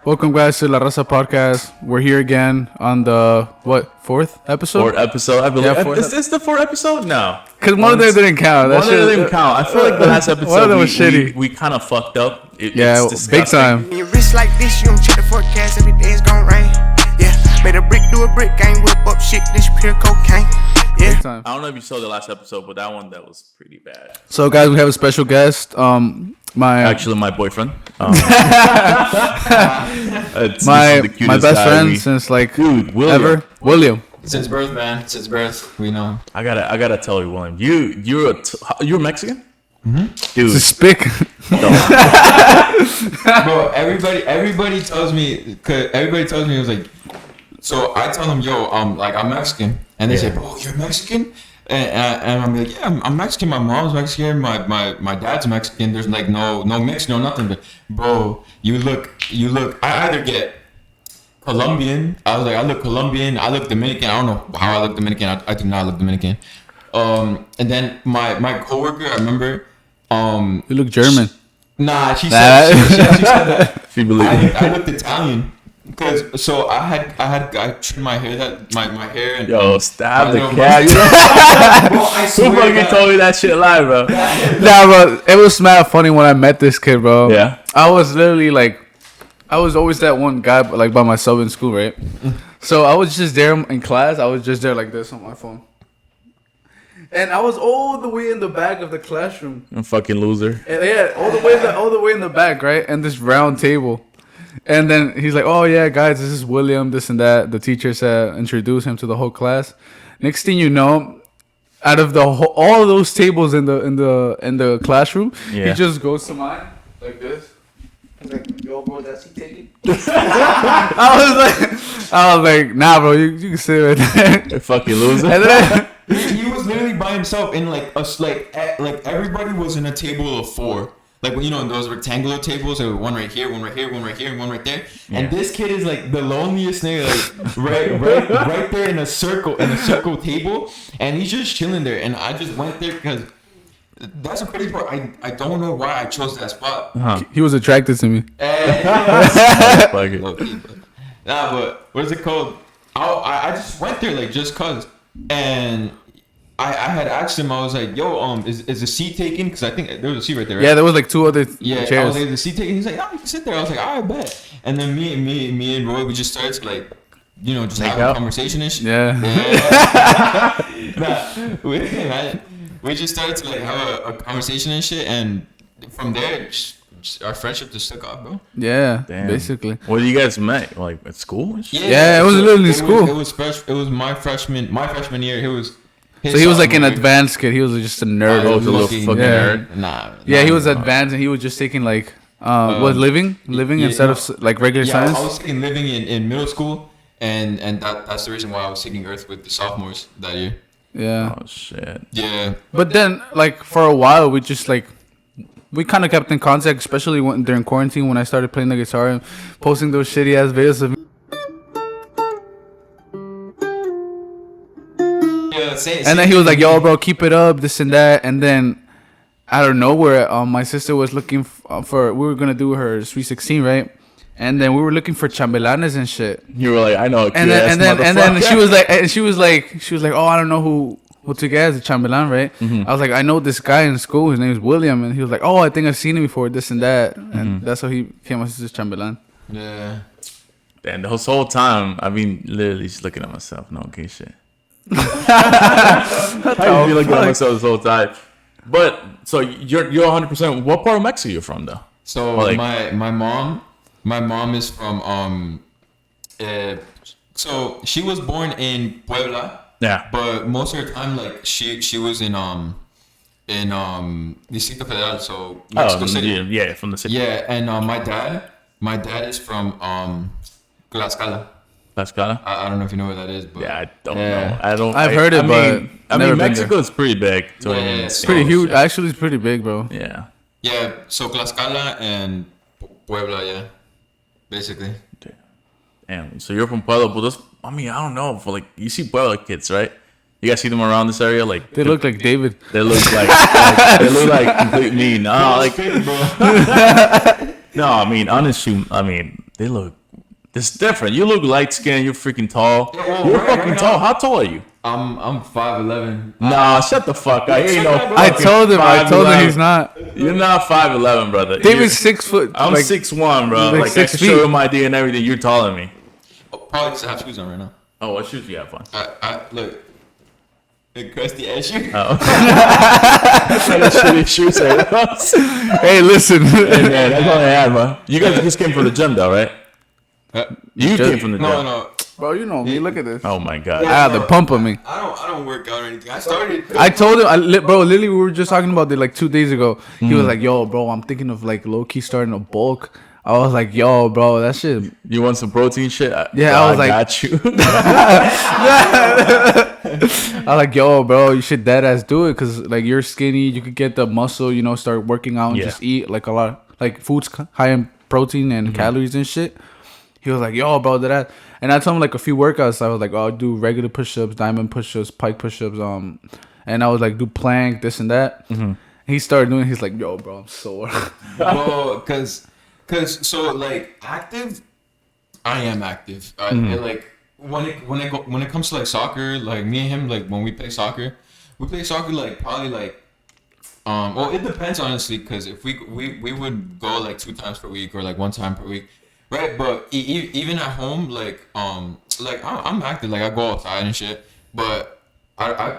Welcome, guys, to La RAZA podcast. We're here again on the, fourth episode? Fourth episode, I believe. Yeah, Is this the fourth episode? No. Because one of them didn't count. One of them didn't count. I feel like the last episode, one of them was shitty. We kind of fucked up. It's big time. Your wrist like this, you don't check the forecast, every day it's gon' rain. Yeah, made a brick do a brick, ain't whip up shit, this pure cocaine. Yeah. Time. I don't know if you saw the last episode, but that was pretty bad. So, guys, we have a special guest. My boyfriend. my best friend since William. ever. William. Since birth, man. Since birth, we know. I gotta tell you, William. You're Mexican. Mm-hmm. Dude, Speak. Bro, everybody tells me. Cause everybody tells me it was like. So I tell them, yo, I'm Mexican, and they say, bro, you're Mexican. And I'm like, yeah, I'm Mexican. My mom's Mexican. My dad's Mexican. There's like no mix, no nothing. But bro, you look. I either get Colombian. I was like, I look Colombian. I look Dominican. I don't know how I look Dominican. I do not look Dominican. And then my coworker, I remember. You look German. She said that. She believed. I looked Italian. Cause so I trimmed my hair my hair and stab the cat. Who fucking told me that shit live, bro? Nah, bro, it was mad funny when I met this kid, bro. Yeah. I was literally like, I was always that one guy like by myself in school, right? So I was just there in class. I was just there like this on my phone. And I was all the way in the back of the classroom. I'm fucking loser. And yeah, all the way in the back, right? And this round table. And then he's like, "Oh yeah, guys, this is William, this and that." The teacher said, introduce him to the whole class. Next thing you know, out of all of those tables in the classroom, he just goes to mine like this. He's like, "Yo, bro, that's he taking?" I was like, "Nah, bro, you can sit right there." You're fucking loser. And then he was literally by himself in like us like everybody was in a table of 4. Like, you know, in those rectangular tables, there was one right here, one right here, one right here, and one right there. Yeah. And this kid is like the loneliest nigga, like right there in a circle table, and he's just chilling there. And I just went there because that's a crazy part. I don't know why I chose that spot. Uh-huh. He was attracted to me. Nah, but what is it called? I just went there like just cause, and I had asked him. I was like, "Yo, is the seat taken?" Because I think there was a seat right there. Right? Yeah, there was like 2 other chairs. I was like, "The seat taken?" He's like, "Oh, you can sit there." I was like, "I bet." And then me and Roy, we just started to like, you know, just have a conversation and shit. Yeah. We just started to like have a conversation and shit, and from there, our friendship just took off, bro. Yeah, basically. What did you guys met? Like at school? And shit? Yeah, it was literally school. It was my freshman year. It was. So he was like an advanced kid. He was just a nerd. He was a little fucking nerd. Nah. Yeah, he was advanced and he was just taking like living instead of like regular science. I was taking living in middle school, and that's the reason why I was taking Earth with the sophomores that year. Yeah. Oh shit. Yeah. But then like for a while we just like we kind of kept in contact, especially during quarantine when I started playing the guitar and posting those shitty ass videos of me. And then he was like, "Yo, bro, keep it up, this and that." And then out of nowhere, my sister was looking for. We were gonna do her Sweet 16, right? And then we were looking for chambelanes and shit. You were like, "I know." And then she was like, "Oh, I don't know who took as a chambelan, right?" Mm-hmm. I was like, "I know this guy in school. His name is William." And he was like, "Oh, I think I've seen him before, this and that." And that's how he came as his chambelán. Yeah. And the whole time, I mean, literally just looking at myself. No, okay, shit. I be looking at myself this whole time. But so you're 100%. What part of Mexico you're from though? So like, my mom is from so she was born in Puebla. Yeah. But most of her time, like she was in Distrito Federal, so Mexico City. Yeah, from the city. Yeah, and my dad is from Tlaxcala. Tlaxcala? I don't know if you know where that is, but yeah, I don't know. I've heard it, but I mean Mexico is pretty big. It's pretty huge. Actually, it's pretty big, bro. Yeah. Yeah. So Tlaxcala and Puebla, yeah, basically. Damn. So you're from Puebla, but I don't know. For like, you see Puebla kids, right? You guys see them around this area? Like they look like David. They look like complete mean. No, like no. I mean, honestly, they look. It's different. You look light skinned. You're freaking tall. Yeah, well, You're right fucking now- tall. How tall are you? I'm 5'11". Nah, shut the fuck up. Ain't no I fucking told him 5'11". he's not. You're not 5'11", brother. David's 6 foot. I'm like, 6'1", bro. like Like, I 6 can show feet. you my ID and everything. You're taller than me. Probably just have shoes on right now. Oh, what shoes you have on? I look. A crusty ass shoe. Oh. That's shitty shoes. Hey, listen. Hey, man, that's all I had, man. You guys just came from the gym, though, right? You came from the gym. No. Bro, you know me. Look at this. Oh, my God. I had the pump on me. I don't work out or anything. I started. I told him, bro, literally, we were just talking about it like 2 days ago. He was like, yo, bro, I'm thinking of like low key starting a bulk. I was like, yo, bro, that shit. You want some protein shit? Yeah, I was like- got you. I was like, yo, bro, you should dead ass do it because like you're skinny. You could get the muscle, you know, start working out and Yeah. just eat like a lot, like foods high in protein and calories and shit. He was like, yo, bro, that. And I told him like a few workouts. I was like, oh, I'll do regular push-ups, diamond push-ups, pike push-ups, and I was like, do plank, this and that. He started doing. He's like, yo, bro, I'm sore. Well, cause so like active, I am active. And, like when it comes to like soccer, like me and him, like when we play soccer like probably like well, it depends honestly, because if we would go like 2 times per week or like 1 time per week, right? But even at home, like like I'm active, like I go outside and shit, but I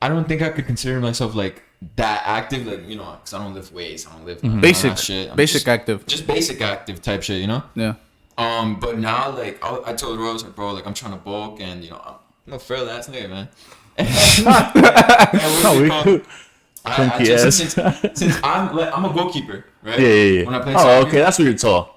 don't think I could consider myself like that active, like, you know, because I don't lift weights, I don't lift none of Basic that shit. I'm basic just, active. just basic active type shit, you know. Yeah. But now, like, I told Rose, like, bro, like, I'm trying to bulk, and, you know, I'm no frail ass nigga, man. Funky ass. Since I'm a goalkeeper, right? Yeah. When I play Oh, soccer, okay, that's where you're tall.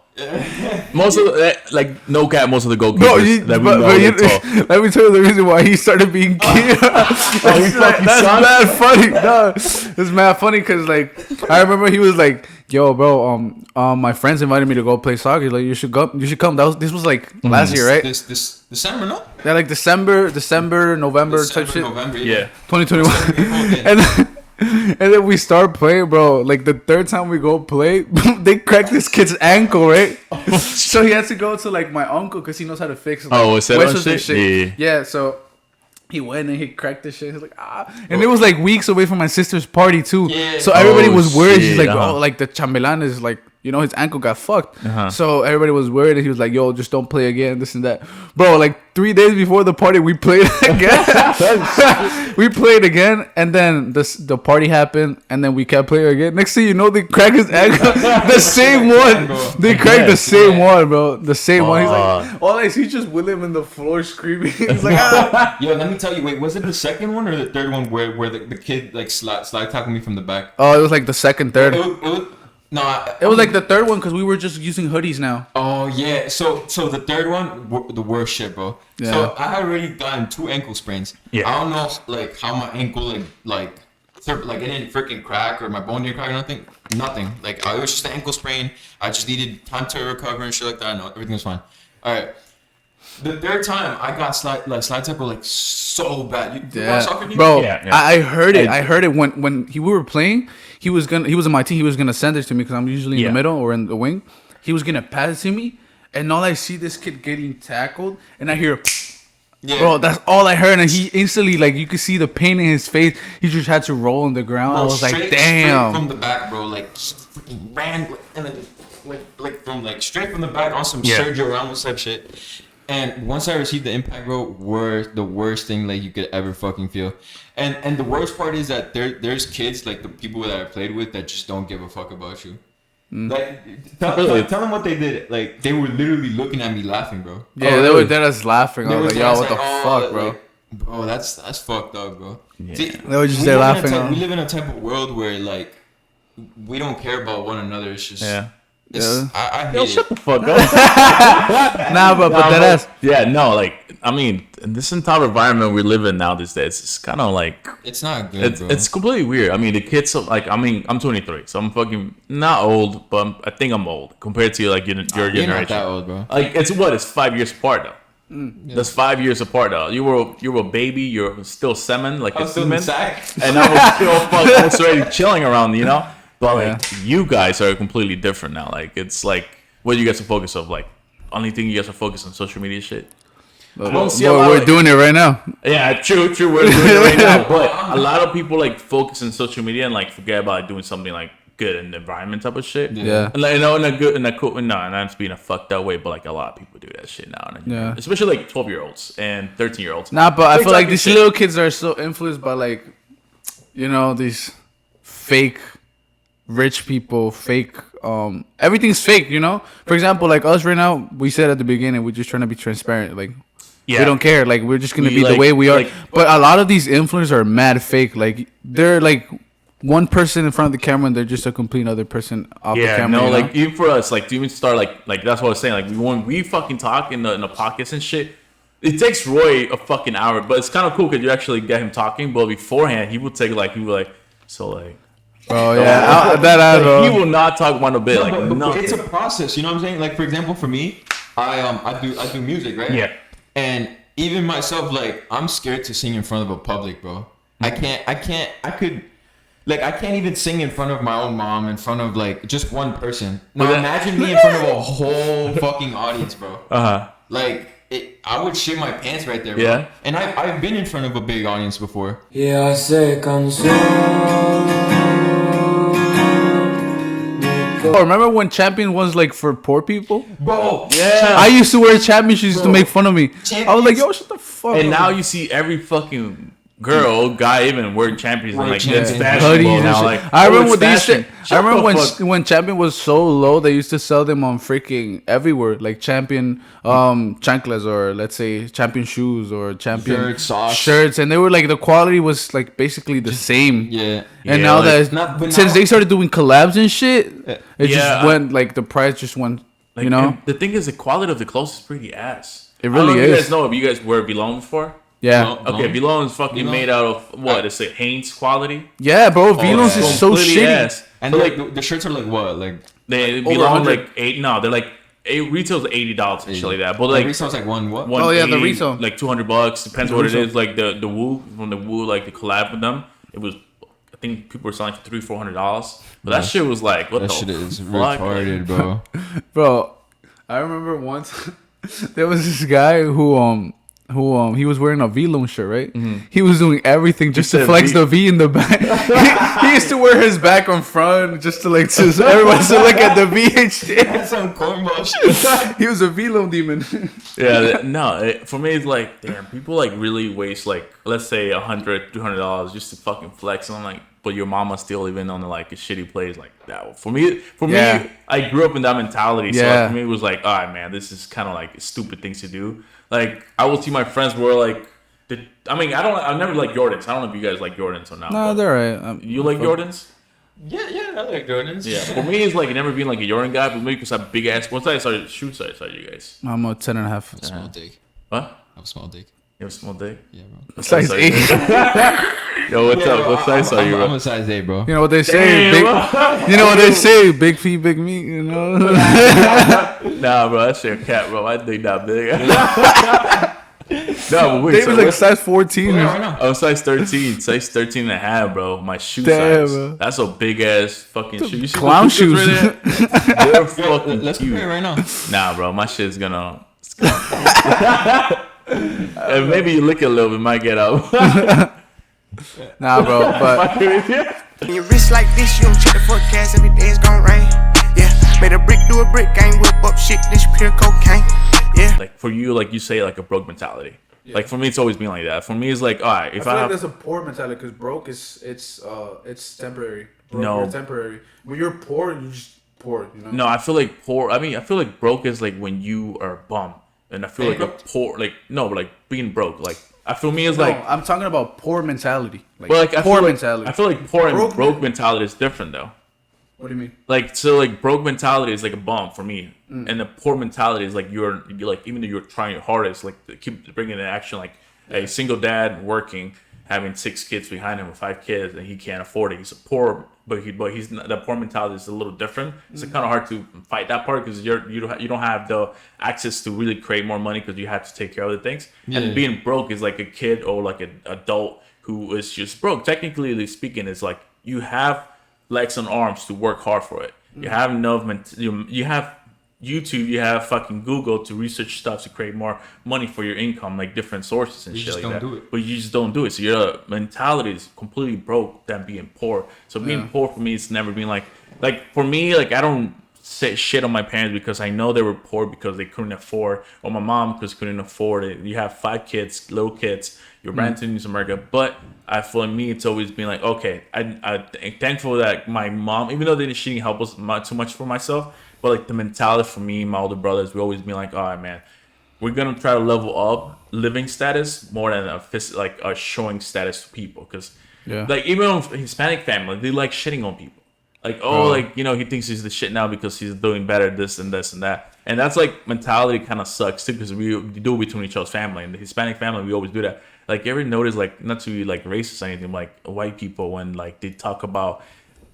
Most of the, like, no cap, most of the goalkeepers Bro, that we know you, they're tall. let me tell you the reason why he started being cute. that's fucking that's sucks. mad funny. No, it's mad funny because like I remember he was like, "Yo, bro, my friends invited me to go play soccer. Like, you should go. You should come." This was like last year, right? This December, no? Yeah, like December, November type shit. November, Yeah. 2021. And then we start playing, bro. Like the 3rd time we go play, they cracked this kid's ankle, right? So he has to go to like my uncle because he knows how to fix. Like, Oh, is that on huesos and shit? Yeah. So he went and he cracked the shit. He's like, and it was like weeks away from my sister's party too. Yeah. So everybody Oh, was worried. shit, He's like, uh-huh. oh, like the chambelan is like, you know, his ankle got fucked. Uh-huh. So everybody was worried, and he was like, yo, just don't play again, this and that. Bro, like 3 days before the party, we played again. We played again, and then the party happened, and then we kept playing again. Next thing you know, they cracked his ankle. The same one. They cracked the same one, bro. The same one. He's like, all I see just William in the floor screaming. He's like, ah. Yo, let me tell you. Wait, was it the 2nd one or the 3rd one where the kid like slide tackled me from the back? Oh, it was like the 2nd, 3rd. It was like the 3rd one because we were just using hoodies now. Oh yeah, so the 3rd one, the worst shit, bro. Yeah. So I had already gotten 2 ankle sprains. Yeah. I don't know like how my ankle like it didn't freaking crack or my bone didn't crack or nothing. Like it was just an ankle sprain. I just needed time to recover and shit like that. No, everything was fine. All right. The 3rd time I got slide tackle like so bad. You watch soccer games? Bro, Yeah. I heard it. I heard it when we were playing. He was in my team. He was gonna send it to me because I'm usually in the middle or in the wing. He was gonna pass it to me, and all I see this kid getting tackled, and I hear, Yeah. bro, that's all I heard, and he instantly like you could see the pain in his face. He just had to roll on the ground. Bro, I was like, straight damn. from the back, bro. Like freaking ran and then like from like straight from the back on some Yeah. Sergio Ramos type shit. And once I received the impact, bro, were the worst thing like you could ever fucking feel. And the worst part is that there's kids like the people that I played with that just don't give a fuck about you. Like tell them what they did. Like they were literally looking at me laughing, bro. Yeah, they were dead us laughing. I was like, yo, what the fuck, bro? Like, bro, that's fucked up, bro. Yeah. See, They were just we there live in a laughing. type- we live in a type of world where like we don't care about one another. It's just Yeah. I hate Yo, it. shut the fuck up. Nah, but that ass. Yeah, no, like, I mean, in this entire environment we live in now these days, it's kind of like, It's not good, bro. it's completely weird. I mean, the kids, like, I mean, I'm 23, so I'm fucking not old, but I think I'm old compared to, like, your You're generation. not that old, bro. Like, it's 5 years apart, though. That's 5 years apart, though. You were a baby, you're still semen, like a semen. And I was still fucking was already chilling around, you know? But, like, you guys are completely different now. Like, it's like, what you guys to focus of, like, only thing you guys are focused on social media shit. But, don't see a lot we're of- doing it right now. Yeah, true. We're doing it right now. But a lot of people like focus on social media and like forget about doing something like good in the environment type of shit. Yeah. And like, you know, in a good, in a cool, no, and I'm just being a fucked up way, but like a lot of people do that shit now. And, Yeah. Especially like 12-year-olds and 13-year-olds. Nah, but I feel like these shit. little kids are so influenced by like, you know, these fake rich people, fake everything's fake, you know? For example, like us right now, we said at the beginning, we're just trying to be transparent. Like we don't care. Like we're just gonna We, be the like- way we are. like- But a lot of these influencers are mad fake. Like they're like one person in front of the camera and they're just a complete other person off the Yeah, camera. no, you know? like even for us, like to even start like that's what I was saying. Like when we fucking talk in the podcasts and shit, it takes Roy a fucking hour, but it's kind of cool because you actually get him talking. But beforehand, he would take so like. Oh yeah, that Like, bro. he will not talk one a bit. Like But nothing. it's a process, you know what I'm saying? Like for example, for me, I do music, right? Yeah. And even myself, like I'm scared to sing in front of a public, bro. I can't even sing in front of my own mom, in front of like just one person. Now But that- imagine me in front of a whole fucking audience, bro. Uh-huh. Like I would shit my pants right there, bro. Yeah. And I've been in front of a big audience before. Ya se cansó. Oh, remember when Champion was like for poor people? Bro, Yeah. I used to wear Champion shoes to make fun of me. I was like, yo, shut the fuck And up. now you see every fucking girl, guy, even wearing champions and like Wearing it's Champions. fashionable Hoodies and now. shit. Like I remember it's when they used to, fashion. I Shut remember the when fuck- when Champion was so low, they used to sell them on freaking everywhere, like Champion chanclas or let's say Champion shoes or Champion Shirts, and they were like the quality was like basically the same. Yeah. And Yeah, now like, that but since now- they started doing collabs and shit, it Yeah, just went like the price just went. Like, You know, and the thing is, the quality of the clothes is pretty ass. It I don't know really if You is. guys know if you guys wear Belong before? yeah, Okay, Belong is fucking Belong? made out of what? It's like Hanes quality. yeah, bro. Velos yeah. is so Completely shitty. ass. And But, like the shirts are like what? Like They Over belong 100. like $8. No, they're like retails $80 and shit like that. But like like resale's like one what? one Oh, yeah, the 80, resale. like $200 depends The what resale. it is. Like the Woo from the Woo, like the collab with them. It was, I think people were selling for $300-$400. But that shit was like, what That the shit is fuck? retarded, bro. Bro, I remember once there was this guy who he was wearing a V-Loan shirt, right? He was doing everything just to said flex V. the V in the back. he used to wear his back on front just to like so everyone to look at the V and shit. That's some cornball shit. He was a V-Loan demon. For me it's like, damn, people like really waste like, let's say $100-$200 just to fucking flex. And I'm like, but your mama's still living on like a shitty place like that. For me, Yeah. I grew up in that mentality. So Yeah. like, for me, it was like, all right, man, this is kind of like stupid things to do. Like I will see my friends wear like, I never like Jordans. I don't know if you guys like Jordans or not. No, but they're right. you like Jordans? Yeah, I like Jordans. Yeah. For me, it's like never been like a Jordan guy, but maybe because I'm big ass. What size shoe size are you guys? I'm a 10.5. Small dick. What? I have a small dick. You have a small dick? Yeah, bro. Size size 8. Yo, what's up? What size are you, I'm bro? a size 8, bro. You know what they say? You know what they say? Big feet, big meat. You know. Nah, bro, that shit a cat, bro. I think that big. No, but wait. They was like size 14. Yeah, right now. I'm size 13. Size 13 and a half, bro. My shoe Damn, size. bro. That's a big ass fucking shoe. You see Clown those pictures shoes. right there? They're fucking Let's cute. compare right now. Nah, bro, my shit's gonna. And maybe you lick it a little bit, might get up. Nah, bro. But When your wrist like this, you don't check the forecast, every day it's gon' rain. Yeah, made a brick do a brick, ain't whip up shit, this pure cocaine. Yeah. Like for you, like you say, like a broke mentality. Like for me, it's always been like that. For me, it's like, all right, if I, have, a poor mentality because broke is it's temporary. No. you're temporary. When you're poor, you're just poor. You know. no, I feel like poor. I mean, I feel like broke is like when you are bum, and I feel like a poor, like no, but like being broke, like I feel me is No, like, I'm talking about poor mentality. well, like I poor feel like, mentality. I feel like poor and Broke- broke mentality is different though. What do you mean? Like so, like broke mentality is like a bum for me, and the poor mentality is like you're like even though you're trying your hardest, like to keep bringing in action, like a single dad working, having 6 kids behind him with 5 kids, and he can't afford it. He's a poor, but he's not, the poor mentality is a little different. It's kind of hard to fight that part because you don't have the access to really create more money because you have to take care of the things. Yeah. And being broke is like a kid or like an adult who is just broke. Technically speaking, it's like you have legs and arms to work hard for it. You have enough. You have YouTube, you have fucking Google to research stuff to create more money for your income, like different sources and You shit just like don't that. do it. But you just don't do it. So your mentality is completely broke than being poor. So being poor for me, it's never been like for me, like I don't say shit on my parents because I know they were poor because they couldn't afford, or my mom because couldn't afford it. You have 5 kids, little kids, you're renting in America. But for me, it's always been like, okay, I'm thankful that my mom, even though she didn't help us too much for myself, but like the mentality for me, my older brothers, we always been like, all right, man, we're gonna try to level up living status more than a showing status to people. Because like even on Hispanic family, they like shitting on people. Like, like, you know, he thinks he's the shit now because he's doing better this and this and that. And that's like mentality kind of sucks too, because we do it between each other's family. And the Hispanic family, we always do that. Like, you ever notice, like, not to be like racist or anything, like white people when like they talk about,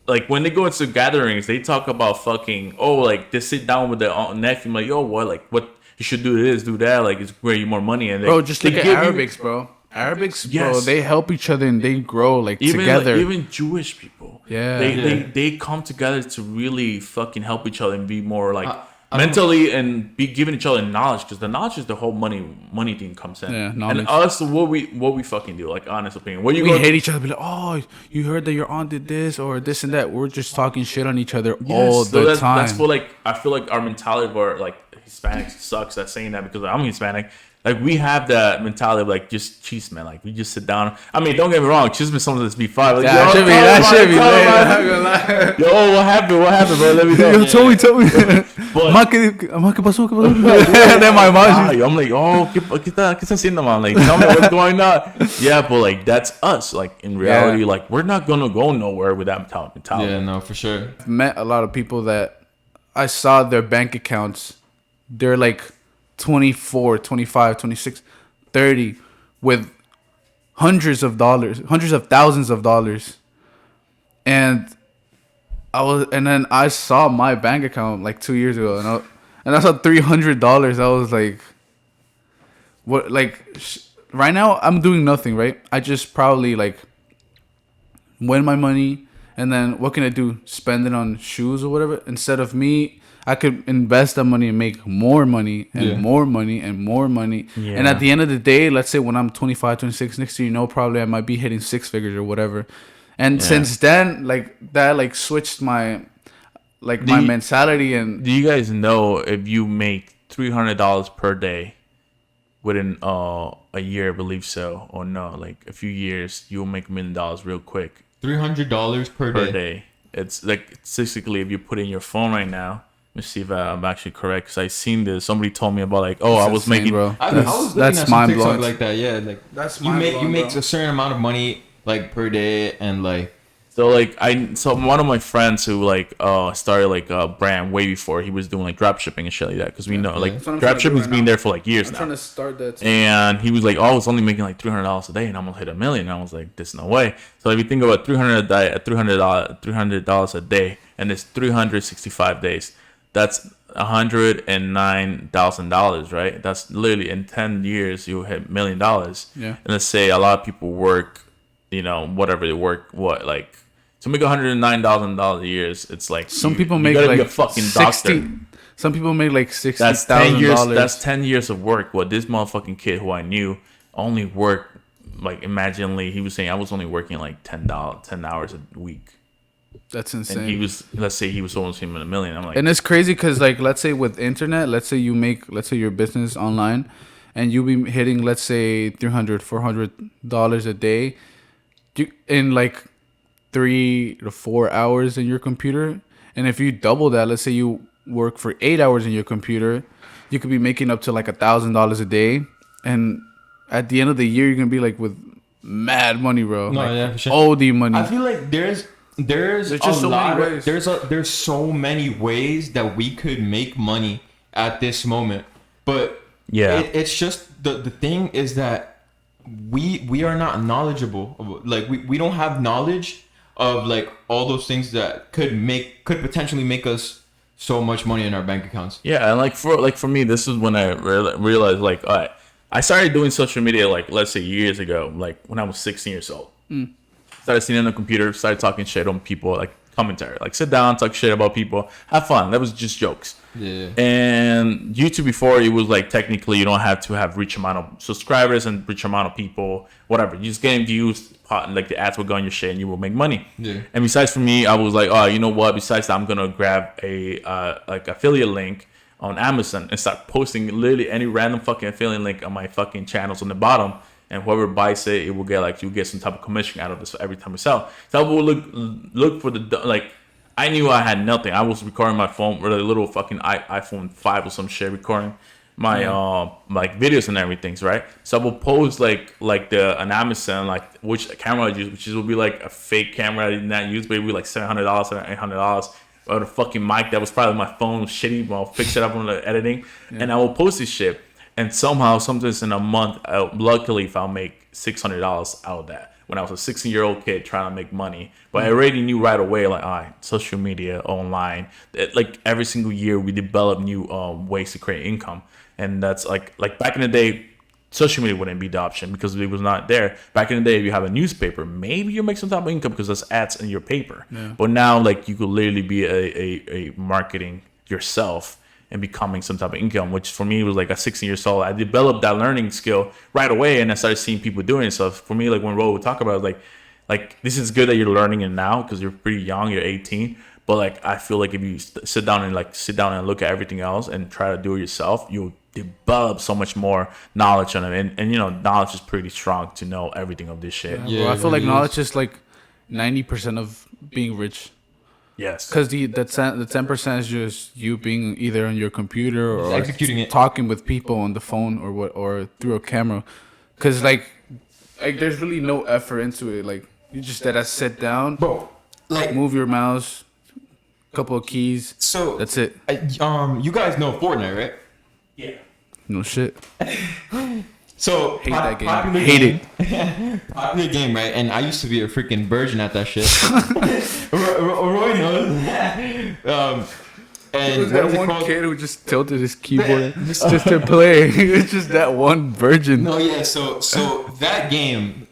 like when they go into gatherings, they talk about fucking, like they sit down with their nephew, like, yo, what you should do this, do that, like it's where you more money. And bro, just look at Arabics, bro. Arabics, bro, they help each other and they grow like together. Like, even Jewish people, they come together to really fucking help each other and be more like mentally and be giving each other knowledge, because the knowledge is the whole money thing comes in. Yeah, knowledge. And us, what we fucking do, like honest opinion, what you we hate each other. Be like, oh, you heard that your aunt did this or this and that. We're just talking shit on each other all the time. That's what like I feel like our mentality for like Hispanics sucks at saying that, because I'm Hispanic. Like, we have that mentality of, like, just cheese, man. Like, we just sit down. I mean, don't get me wrong. Cheese been something that's B5. Like, that should be late. Yo, what happened, bro? Let me know. Yo, tell me. ¿Qué pasó? And then my mom. I'm like, ¿qué está haciendo, man? Like, tell me what's going on. Yeah, but, like, that's us. Like, in reality, like, we're not going to go nowhere with that mentality. Yeah, no, for sure. I've met a lot of people that I saw their bank accounts. They're, like, 24, 25, 26, 30 with hundreds of thousands of dollars. And then I saw my bank account like 2 years ago and I saw $300. I was like, what? Like, right now I'm doing nothing, right? I just probably like win my money, and then what can I do? Spend it on shoes or whatever. Instead of me, I could invest that money and make more money and more money and more money. Yeah. And at the end of the day, let's say when I'm 25, 26, next year, probably I might be hitting 6 figures or whatever. And since then, like, that, like, switched my, like, my mentality. And do you guys know if you make $300 per day within a year, I believe so, or no, like a few years, you'll make $1 million real quick. $300 per day. It's like, basically, if you put in your phone right now, let me see if I'm actually correct, because I seen this. Somebody told me about, like, I was making, bro. I was looking at some TikTok like that. Yeah, like that's you make a certain amount of money like per day, and like so one of my friends who like started like a brand way before, he was doing like drop shipping and shit like that, because we know like drop shipping's been there for like years now. I'm trying to start that too. And he was like, I was only making like $300 a day, and I'm gonna hit $1 million. And I was like, there's no way. So if you think about $300 a day, and it's 365 days. That's $109,000, right? That's literally in 10 years you'll hit $1 million. Yeah. And let's say a lot of people work, whatever they work, like to make $109,000 a year, it's like some people make like be a fucking 60. Doctor. Some people make like $60,000. That's 10 years. That's 10 years of work. What this motherfucking kid who I knew only worked, like, imaginally, he was saying I was only working like 10 hours a week. That's insane. And he was, let's say he was almost hitting $1 million. I'm like, and it's crazy because, like, let's say with internet, let's say your business online, and you be hitting, let's say, $300, $400 a day, in like 3 to 4 hours in your computer. And if you double that, let's say you work for 8 hours in your computer, you could be making up to like $1,000 a day. And at the end of the year, you're gonna be like with mad money, bro. No, like, yeah, for sure. OD money. I feel like there's just so many ways. There's so many ways that we could make money at this moment, but yeah, it's just the thing is that we are not knowledgeable. Like we don't have knowledge of like all those things that could potentially make us so much money in our bank accounts. Yeah, and like for me, this is when I realized, like, all right, I started doing social media, like, let's say years ago, like when I was 16 years old. Started sitting on the computer, started talking shit on people, like commentary. Like sit down, talk shit about people, have fun. That was just jokes. Yeah. And YouTube before, it was like technically you don't have to have reach amount of subscribers and reach amount of people, whatever. You just getting views, like the ads will go on your shit and you will make money. Yeah. And besides for me, I was like, oh, you know what? Besides that, I'm gonna grab a like affiliate link on Amazon and start posting literally any random fucking affiliate link on my fucking channels on the bottom. And whoever buys it, it will get like you get some type of commission out of this every time we sell. So I will look for the like. I knew I had nothing. I was recording my phone with a little fucking iPhone 5 or some shit, recording my like videos and everything, right? So I will post like an Amazon like which camera I use, which will be like a fake camera I did not use, but it would be like $700, $800. Or the fucking mic that was probably my phone was shitty, but I'll fix it up on the editing, and I will post this shit. And somehow, sometimes in a month, luckily, if I'll make $600 out of that. When I was a 16-year-old kid trying to make money, but I already knew right away, like, all right, social media, online, like every single year we develop new ways to create income, and that's like back in the day, social media wouldn't be the option because it was not there. Back in the day, if you have a newspaper, maybe you make some type of income because there's ads in your paper. Yeah. But now, like, you could literally be a marketing yourself and becoming some type of income, which for me was like at 16 years old. I developed that learning skill right away, and I started seeing people doing it. So for me, like when Ro would talk about it, like this is good that you're learning it now because you're pretty young, you're 18. But like I feel like if you sit down and look at everything else and try to do it yourself, you'll develop so much more knowledge on it. And you know, knowledge is pretty strong to know everything of this shit. Yeah, well, I feel like knowledge is like 90% of being rich. Yes, because the 10% is just you being either on your computer or executing it, talking with people on the phone or through a camera. Because like there's really no effort into it. Like you just gotta sit down, bro. Like move your mouse, couple of keys. So that's it. You guys know Fortnite, right? Yeah. No shit. So hate that game. Hate it. Popular game, right? And I used to be a freaking virgin at that shit. Roy knows. And was that one kid who just tilted his keyboard just to play. It's just that one virgin. No, yeah. So that game,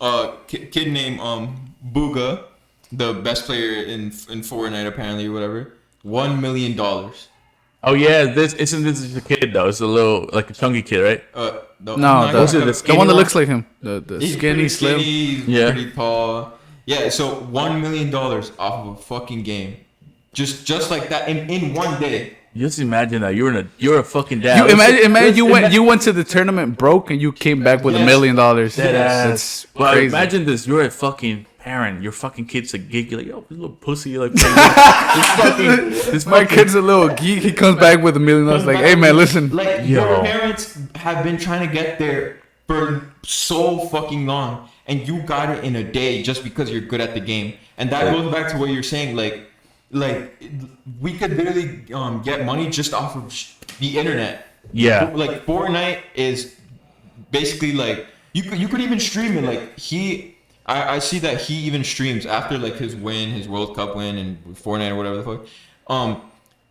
kid named Booga, the best player in Fortnite apparently, or whatever, $1 million. Oh yeah, this a kid though. It's a little like a chunky kid, right? No, the one that looks like him. The skinny, slim. Yeah. Pretty tall. Yeah, so $1 million off of a fucking game. Just like that in one day. Just imagine that you're a fucking dad. Imagine you went to the tournament broke and you came back with $1 million. That's crazy. Imagine this. You're a fucking parent. Your fucking kid's a geek. You're like, yo, this little pussy. You're like, my kid's a little geek. He comes back with $1 million. Like, hey man, listen. Like your parents have been trying to get there for so fucking long, and you got it in a day just because you're good at the game. And that goes back to what you're saying, like we could literally get money just off of the internet. Yeah. Like Fortnite is basically like you could even stream it. Like I see that he even streams after like his World Cup win and Fortnite or whatever the fuck.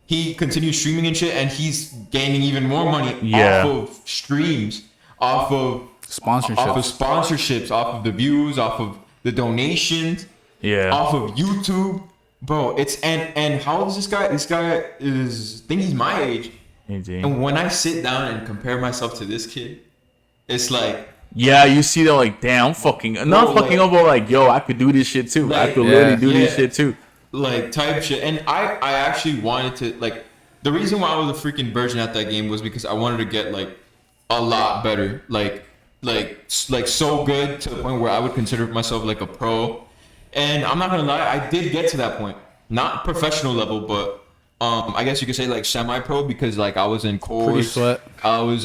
He continues streaming and shit, and he's gaining even more money off of streams, off of sponsorships, off of the views, off of the donations, off of YouTube. Bro, it's and how old is this guy? This guy is, I think he's my age. And when I sit down and compare myself to this kid, it's like, yeah, you see that like, damn, I'm fucking not fucking up, but like, yo, I could do this shit too. Like, I could literally do this shit too. Like type shit. And I actually wanted to, like, the reason why I was a freaking virgin at that game was because I wanted to get like a lot better, like so good to the point where I would consider myself like a pro. And I'm not gonna lie, I did get to that point. Not professional level, but I guess you could say like semi-pro, because like I was in course. I was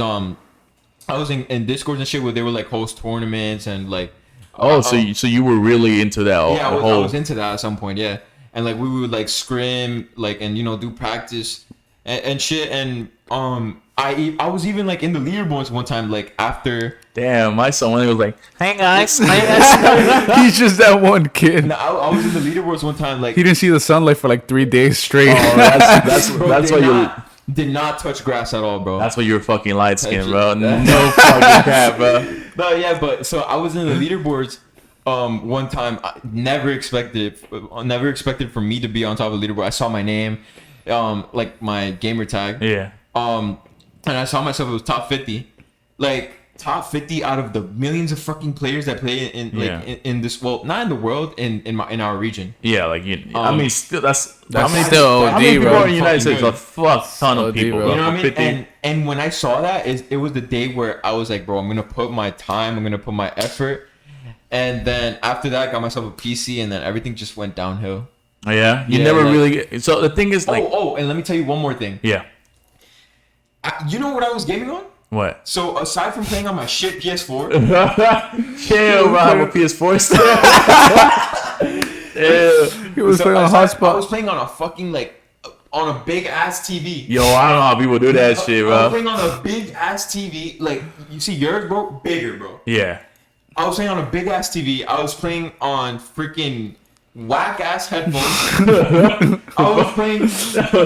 in Discord and shit where they were like host tournaments and like. So you were really into that? Yeah, I was into that at some point. Yeah, and like we would like scrim, like, and do practice and shit. And I was even like in the leaderboards one time, like after. Damn, my son was like, "Hey guys." He's just that one kid. No, I was in the leaderboards one time, like he didn't see the sunlight for like 3 days straight. Oh, that's why you did not touch grass at all, bro. That's why you're fucking light skinned, bro. No fucking crap, bro. But yeah, so I was in the leaderboards, one time I never expected for me to be on top of the leaderboard. I saw my name, like my gamer tag. Yeah. And I saw myself, it was top 50. Like, top 50 out of the millions of fucking players that play in this, well, not in the world, in our region. Yeah, like, I mean, still, that's how many, still how many OD, people bro. are in the United States? A fuck ton of OD, people, bro. You know what I mean? 50. And when I saw that, it was the day where I was like, bro, I'm going to put my time, I'm going to put my effort. And then after that, I got myself a PC, and then everything just went downhill. Oh, yeah? You Yeah, never like- really get... So the thing is, like... And let me tell you one more thing. Yeah. You know what I was gaming on? What? So aside from playing on my shit PS4, Chill, bro. I have a PS4 still. Yeah. He was so playing on I was hotspot. playing on a fucking on a big ass TV. Yo, I don't know how people do that shit, I was bro. playing on a big ass TV. Like, you see yours, bro? Bigger, bro. Yeah. I was playing on a big ass TV. I was playing on freaking whack ass headphones. I was playing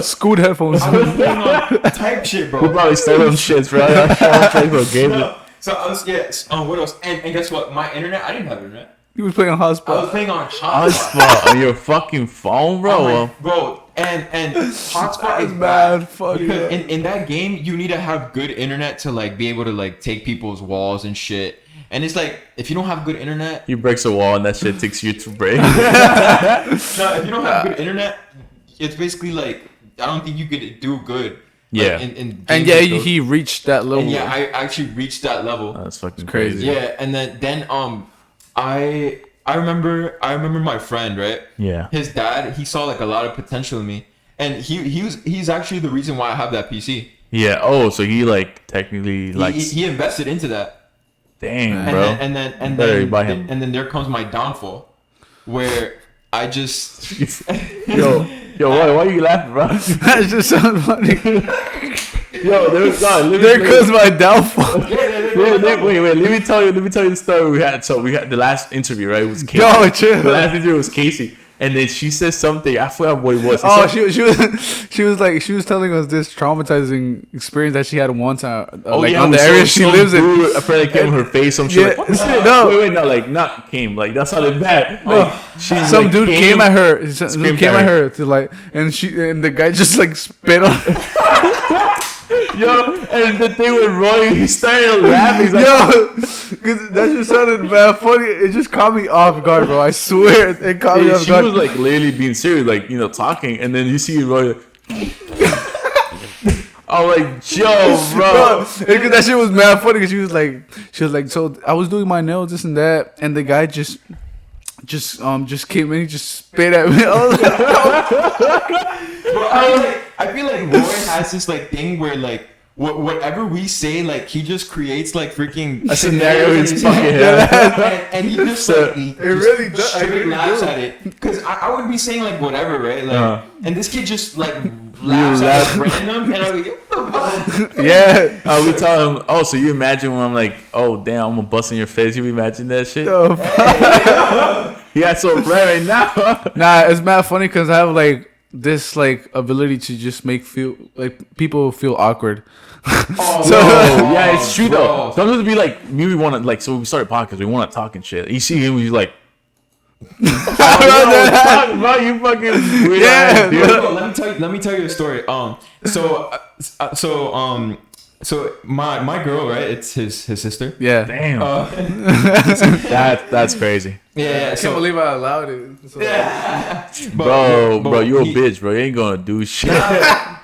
Scoot headphones. type shit, bro. We probably stole them shits, bro. I'm trying to game it. No. So I was, what else? And guess what? My internet, I didn't have internet. He was playing on I was hotspot. playing on hotspot. Hotspot on your fucking phone, bro. Bro, and hotspot is That's bad. bad. Fuck Because yeah. in that game, you need to have good internet to like be able to like take people's walls and shit. And it's like, if you don't have good internet, You breaks a wall and that shit takes you to break. no, if you don't have good internet, it's basically like, I don't think you could do good. Yeah. Like, in And games yeah, like those. he reached that level. And yeah, I actually reached that level. That's fucking crazy. crazy. Yeah, and then I remember my friend, right? Yeah. His dad, he saw like a lot of potential in me, and he's actually the reason why I have that PC. Yeah. Oh, so he like technically like He invested into that, dang, and bro. then Better buy him. and then there comes my downfall, where I just Yo, why you laughing, bro? That just sounds funny. Yo, There goes my downfall. Wait, let me tell you the story we had. So we had the last interview, right? It was Casey. Yo, chill. The last interview was Casey, and then she said something. I forgot what it was. Oh, she was telling us this traumatizing experience that she had one time, on the area she lives in. Apparently came in her face. Some shit. Yeah, Like, what the shit? no. Wait, no, like not came. Like that sounded bad. Like, she, Some like, dude came at her. Some dude screamed came at at her to like, and the guy just like spit on. Yo, and the thing with Roy, he started laughing. He's like, Yo, because that just sounded bad funny. It just caught me off guard, bro. I swear, it caught me yeah, off she guard. was like literally being serious, like talking, and then you see Roy. I'm like, yo, bro. Because that shit was mad funny. Because she was like, so I was doing my nails, this and that, and the guy just came in, he just spit at me. I was like, Bro, I feel like Roy has this like thing where like whatever we say, like he just creates like freaking A scenario in his fucking head. and he just like he really does. I straight really laughs do. at it because I would be saying like whatever, right? Like, and this kid just like laugh. laughs at it random, and I'm like, what the fuck? Yeah. We tell him, oh, so you imagine when I'm like, oh, damn, I'm gonna bust in your face. You imagine that shit? Oh, fuck. He got so red right now. Nah, it's mad funny because I have like this like ability to just make people feel awkward. Oh, yeah, it's true bro. though. Sometimes it be like, me, we want to like, so we started podcast, we want to talk and shit. You see him, he's like, oh, bro, you fucking weird ass dude. Bro, let me tell you a story. So my girl, right? It's his sister. Yeah. Damn, that's crazy, Yeah. I can't So, believe I allowed it. So, bro. You a he- bitch, bro. You ain't gonna do shit.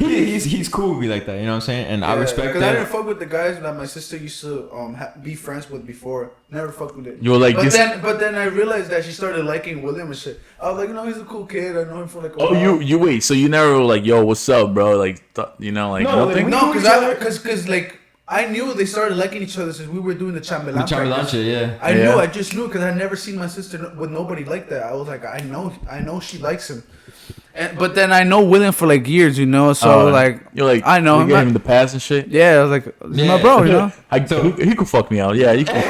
He's cool with me like that. You know what I'm saying? And I respect because I didn't that. fuck with the guys that my sister used to be friends with before. Never fucked with it. You were like but this. then I realized that she started liking William and shit. I was like, he's a cool kid. I know him for like. A Oh, while. you wait. So you never were like, yo, what's up, bro? Like, like No, nothing. No, each other. because like I knew they started liking each other since we were doing the chambelan. The practice. Chamalancha, yeah. I just knew because I never seen my sister with nobody like that. I was like, I know she likes him. But then I know William for like years, you know. So like, you're like, I know you him. get him in the past and shit. Yeah, I was like, he's my Yeah. bro, you know. He could fuck me out. Yeah, you can.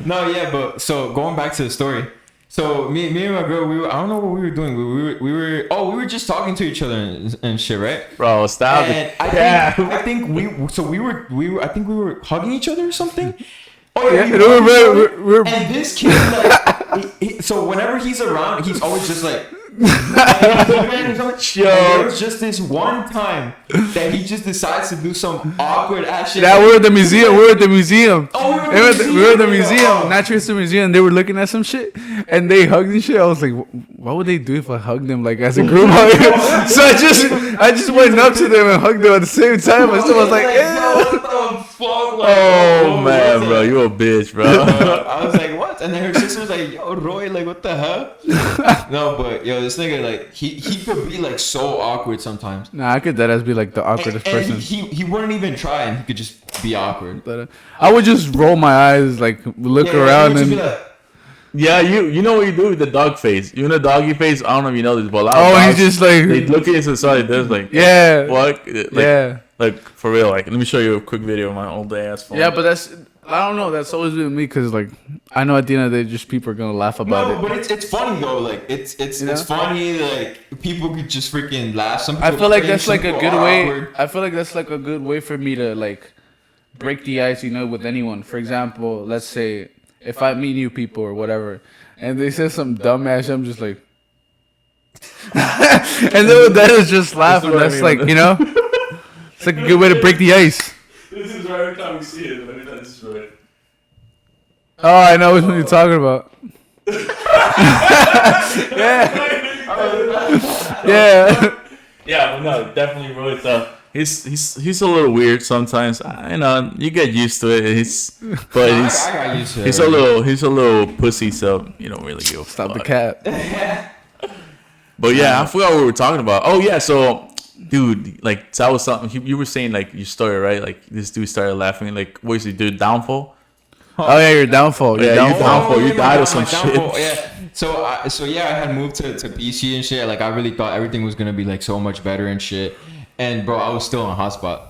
No, yeah, but so going back to the story. So me and my girl, I don't know what we were doing. We were just talking to each other and shit, right? Bro, stop And it. I think we were hugging each other or something. Oh Oh yeah, Yeah, we're and this kid, like, so whenever he's around, he's always just like. And there was just this one time that he just decides to do some awkward ass shit. Yeah, we were at the museum. We were at the museum. Oh, We were at the museum. Natural History Museum. They were looking at some shit, and they hugged and shit. I was like, what would they do if I hugged them like as a group hug? So I just went up to them and hugged them at the same time. I still was like, Oh man, bro, you a bitch, bro. I was like, what? And then her sister was like, yo, Roy, like, what the hell? No, but yo, this nigga, like, he could be like so awkward sometimes. Nah, I could deadass be like the awkwardest And person. he wouldn't even try, and he could just be awkward. But, I would just roll my eyes, like look around, he would just and be like, Yeah, you know what you do with the dog face. You know doggy face. I don't know if you know this, but a lot of oh, dogs, he's just like, they look at you and side. There's like yeah, what? Like, yeah. Like for real. Like let me show you a quick video of my old ass phone. Yeah, but I don't know. That's always been me because like I know at the end of the day, just people are gonna laugh about no, it. but it's funny though. Like it's know? funny. Like people could just freaking laugh. Some I people feel like cringe, that's like some a people good are way. awkward. I feel like that's like a good way for me to like break the ice, with anyone. For example, let's say if I meet new people or whatever, and they say some dumbass, I'm just like, and then that is just laughing. what I That's mean. like it's like a good way to break the ice. This is right every time we see it. Every time this is right. Oh, I know what you're talking about. Yeah. Yeah, but no, definitely really tough. He's a little weird sometimes. You know, you get used to it. I got used to it. He's a little pussy, so you don't really give a Stop the fuck. cat. But yeah, I forgot what we were talking about. Oh yeah, so dude, like that was something you were saying, like your story, right? Like this dude started laughing. Like what is he, dude? Downfall. Oh yeah, your downfall. Your Yeah, you downfall. downfall. You died my of some downfall, shit. Yeah. So yeah, I had moved to PC and shit. Like I really thought everything was gonna be like so much better and shit. And bro, I was still on hotspot.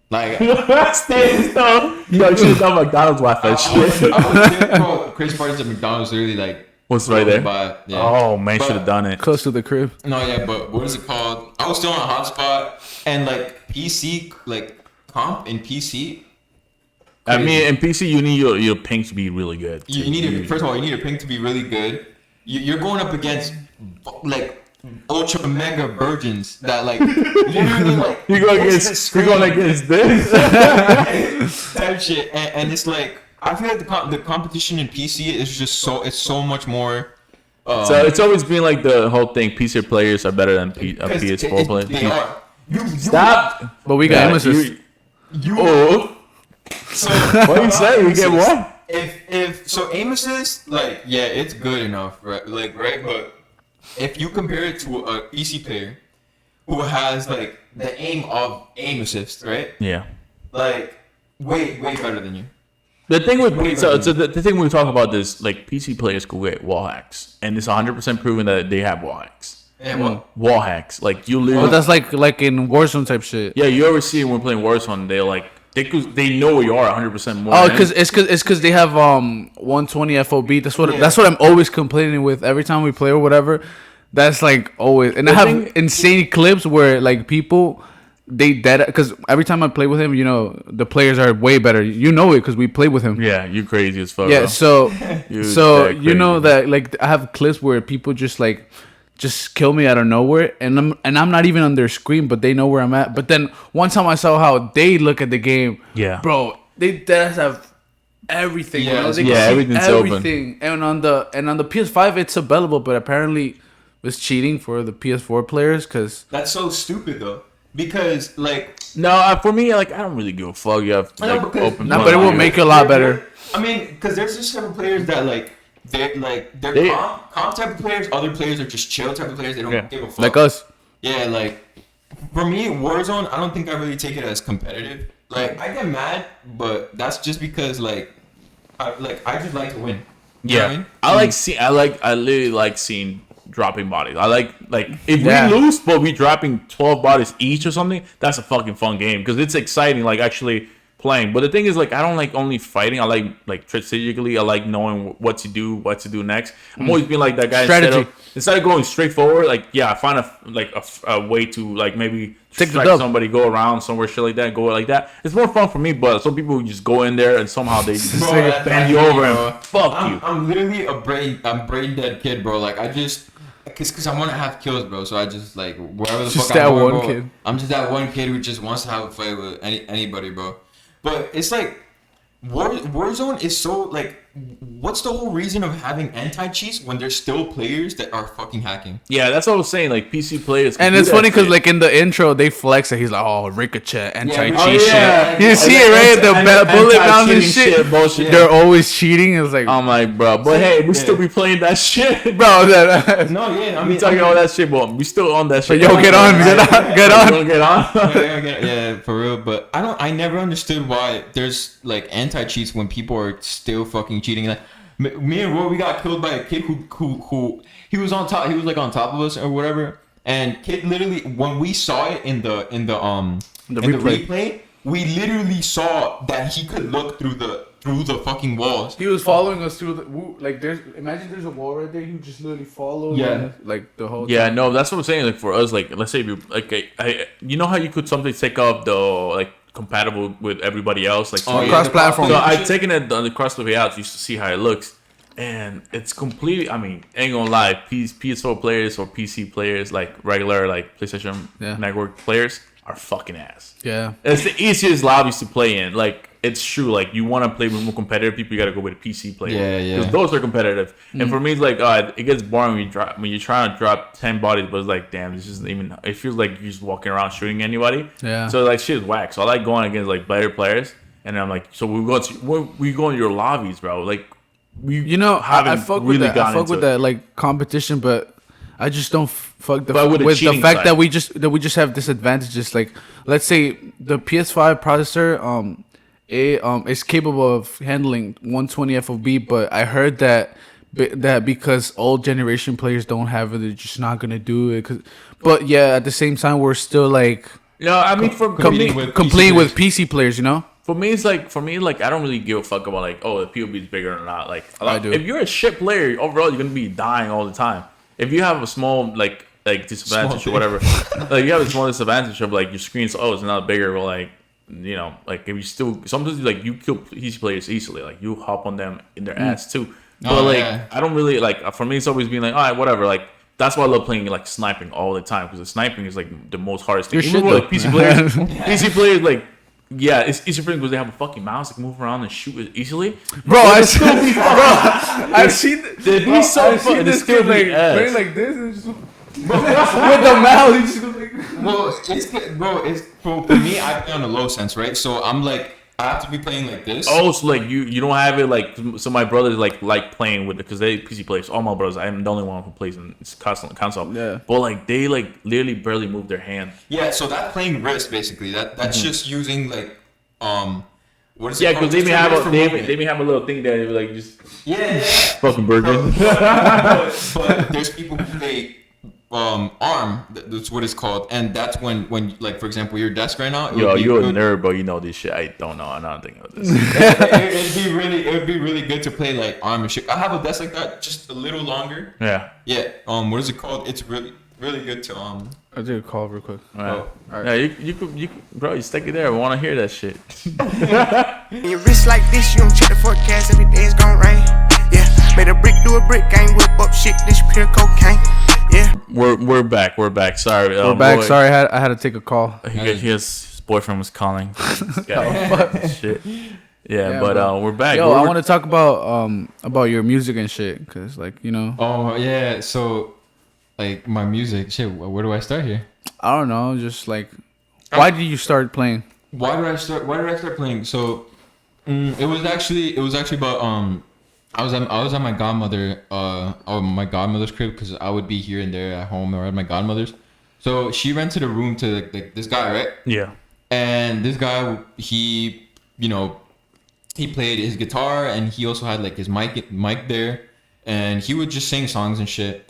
Like Stay stuff. Yo, you should have done McDonald's laugh that shit. bro, crazy parties at McDonald's literally like What's right there? by, yeah. Oh man, But- should have done it. Close to the crib. No, yeah, but what is it called? I was still on hotspot and like PC, like comp in PC. I mean, in PC, you need your ping to be really good. You need it. First of all, you need a ping to be really good. You're going up against like ultra mega virgins that like literally like You're going it's the against. screen. You're going against this. Type shit, and it's like I feel like the competition in PC is just so much more. So it's always been like the whole thing. PC players are better than PS4 players. They are. You Stop. But we got emesis. Oh, So what you say? We get what? if so aim assist, like yeah, it's good enough, right? Like right, but if you compare it to a PC player who has like the aim of aim assist, right? Yeah. Like way better than you. The thing with the thing we talk about is like PC players could get wall hacks, and it's 100% proven that they have wall hacks. And what? Wall hacks, like you But literally. that's like in Warzone type shit. Yeah, you ever see it when we're playing Warzone? They're like they know where you are 100% more. Oh, than because they have 120 FOB. That's what I'm always complaining with every time we play or whatever. That's like always, and I have insane clips where like people they dead because every time I play with him, the players are way better. You know it because we play with him. Yeah, you crazy as fuck. Yeah, bro. so that you know crazy. that like I have clips where people just kill me out of nowhere, and I'm not even on their screen, but they know where I'm at. But then one time I saw how they look at the game. Yeah. Bro, they have everything. Yeah, They yeah, can see everything's open. everything. And on the PS5 it's available, but apparently it's cheating for the PS4 players because That's so stupid though, because like No, for me, like I don't really give a fuck. You have I know, like because- open. No, but it will make it a lot better. I mean, because there's just some players that like they're They- comp type of players. Other players are just chill type of players. They don't Yeah. give a fuck. like us. Yeah, like for me, Warzone, I don't think I really take it as competitive. Like I get mad, but that's just because like I just like to win. You know what I mean? I literally like seeing dropping bodies. I like if Yeah. we lose, but we dropping 12 bodies each or something. That's a fucking fun game because it's exciting. Like actually playing. But the thing is, like, I don't like only fighting. I like strategically. I like knowing what to do next. I'm always being like that guy. Strategy. Instead of going straight forward, like, yeah, I find a way to, like, maybe Take the strike dub. somebody, go around somewhere, shit like that, go like that. It's more fun for me, but some people just go in there and somehow they just Bro, bend you over and fuck you. I'm literally I'm brain dead kid, bro. Like I just, cause I want to have kills, bro. So I just like wherever the Just fuck I'm that going, one bro, kid. I'm just that one kid who just wants to have a fight with anybody, bro. But it's like Warzone is so like, what's the whole reason of having anti-cheats when there's still players that are fucking hacking? Yeah, that's what I was saying. Like, PC players can And do it's that funny because shit. like in the intro they flex it. He's like, "Oh, ricochet, anti-cheat oh, shit." yeah. You see it right? The bullet rounds and Anti-cheating shit. bullshit. They're always cheating. It's like, I'm like, bro, but hey, we still be playing that shit, bro. bro, that, No, yeah, I We mean, talking all that shit, but we still on that shit. yo, get on, get You on. wanna get on? yeah, for real. But I never understood why there's like anti-cheats when people are still fucking cheating. Like me and Roy, we got killed by a kid who he was on top. He was like on top of us or whatever. And kid literally, when we saw it in the replay, we literally saw that he could look through the fucking walls. He was following us through like imagine there's a wall right there. He would just literally follow. Yeah. like the whole. Yeah, time. no, that's what I'm saying. Like for us, like let's say if you like, you know how you could sometimes take off the like compatible with everybody else, like Oh, yeah, cross-platform. So the- I've taken it on the cross the way out just to see how it looks, and it's completely. I mean, ain't gonna lie, PS4 players or PC players, like regular like PlayStation Network players, are fucking ass. Yeah. It's the easiest lobbies to play in. Like, it's true. Like, you want to play with more competitive people, you got to go with a PC player. Yeah. Because those are competitive. And for me, it's like, it gets boring when you're trying to drop 10 bodies, but it's like, damn, this isn't even. It feels like you're just walking around shooting anybody. Yeah. So like, shit is whack. So I like going against like better players, and I'm like, so we go in your lobbies, bro. Like, You know, I haven't fuck with really that. I gotten fuck into with it. that like competition, but I just don't fuck But with the with the cheating fact side. that we just have disadvantages. Like, let's say the PS5 processor is capable of handling 120 FOV, but I heard that because old generation players don't have it, they're just not gonna do it. But yeah, at the same time, we're still like I mean, competing with competing PC with PC players, you know. For me, I don't really give a fuck about like, oh, the POB is bigger or not. Like, I do. If you're a shit player, overall, you're gonna be dying all the time. If you have a small like disadvantage or whatever, like you have a small disadvantage of like your screen's it's not bigger, but like, you know, like if you still sometimes like you kill PC players easily, like you hop on them in their ass too. But like, yeah. I don't really like. For me, it's always been like, all right, whatever. Like, that's why I love playing like sniping all the time, because the sniping is like the most hardest thing. Your Even shit, with, like though. PC players like. Yeah, it's easier for them because they have a fucking mouse. They can move around and shoot it easily. Bro, I've seen They'd be so I've fun. seen It's this still kid like be ass. playing like this and just with the mouse. He just goes like. Well, it's for me. I play on the low sense, right? So I'm like, I have to be playing like this. Oh, so like you don't have it like, so my brothers like playing with it because they PC players. All my brothers, I'm the only one who plays in console. Yeah. But like they like literally barely move their hand. Yeah, so that playing wrist basically. That's just using like what is it? Yeah, called? because they Just may a have wrist for movement. they may have a little thing that they like just Yeah. fucking burger. but there's people who play arm. That's what it's called, and that's when like for example your desk right now. Yo, you're a good. nerd, bro. You know this shit. I don't know. I'm not thinking of this. It would be really good to play like arm and shit. I have a desk like that, just a little longer. Yeah. Yeah. What is it called? It's really good to I'll do a call real quick. Right. Oh, Yeah, you could, bro. You stick it there. I want to hear that shit. In your wrist like this, you don't check the forecast, every day it's gon' rain. Yeah, made a brick do a brick, gang whip up shit, this pure cocaine. Yeah. We're back. We're back. Sorry. We're back. Sorry, I had to take a call. His boyfriend was calling. Shit. Yeah, Yeah, but bro. we're back. Yo, I want to talk about your music and shit, cause like you know, Oh yeah, so like my music, shit. Where do I start here? I don't know, just like, why did you start playing? Why did I start playing? So it was actually about I was at my godmother's crib because I would be here and there at home or at my godmother's. So she rented a room to like this guy, right? Yeah. And this guy, he played his guitar and he also had like his mic there, and he would just sing songs and shit.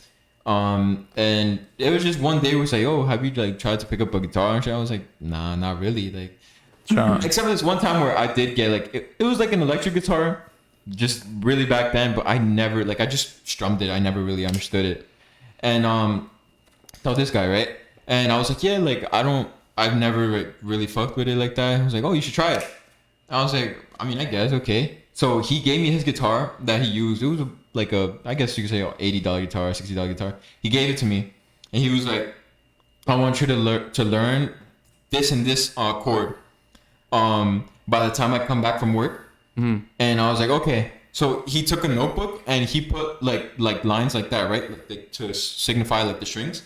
And it was just one day we was like, oh, have you like tried to pick up a guitar and shit? I was like, nah, not really. Like, Except for this one time where I did get like it was like an electric guitar, just really back then. But I never like I just strummed it. I never really understood it. And told this guy, right? And I was like, yeah, like I've never like, really fucked with it like that. I was like, oh, you should try it. I was like, I mean, I guess okay. So he gave me his guitar that he used. It was like I guess you could say $80 guitar, $60 guitar. He gave it to me, and he was like, I want you to learn this and this chord. By the time I come back from work, and I was like, okay. So he took a notebook and he put like lines like that, right, like, to signify like the strings.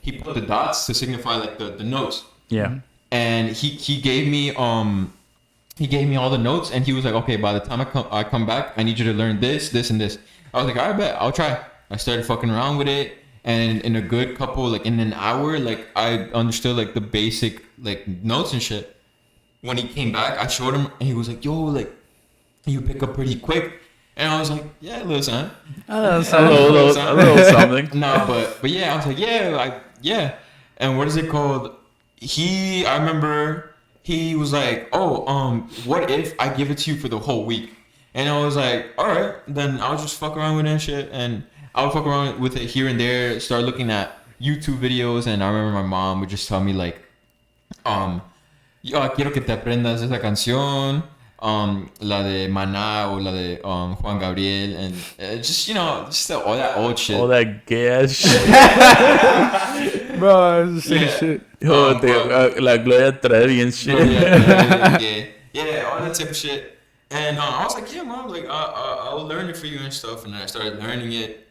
He put the dots to signify like the notes. Yeah. And he gave me all the notes, and he was like, okay, by the time I come back, I need you to learn this, this, and this. I was like, all right, bet, I'll try. I started fucking around with it, and in a good couple, like in an hour, like I understood like the basic like notes and shit. When he came back, I showed him, and he was like, yo, like you pick up pretty quick. And I was like, yeah, a little something. A little something. No, but yeah, I was like, yeah. And what is it called? I remember he was like, oh, what if I give it to you for the whole week? And I was like, all right, then I'll just fuck around with that shit. And I would fuck around with it here and there, start looking at YouTube videos. And I remember my mom would just tell me like, yo, quiero que te aprendas esa canción. La de Maná or la de Juan Gabriel, and just just all that old shit. All that gay ass shit. Bro, it's the same shit. Yo, la Gloria Trevi and shit. Yeah, all that type of shit. And I was like, yeah, mom, like I'll learn it for you and stuff. And then I started learning it.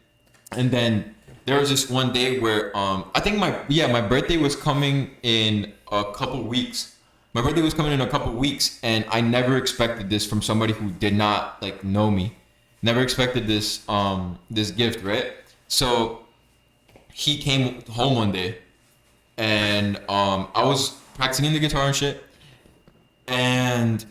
And then there was this one day where I think my birthday was coming in a couple weeks. My birthday was coming in a couple weeks, and I never expected this from somebody who did not like know me. Never expected this this gift, right? So he came home one day, and I was practicing the guitar and shit, and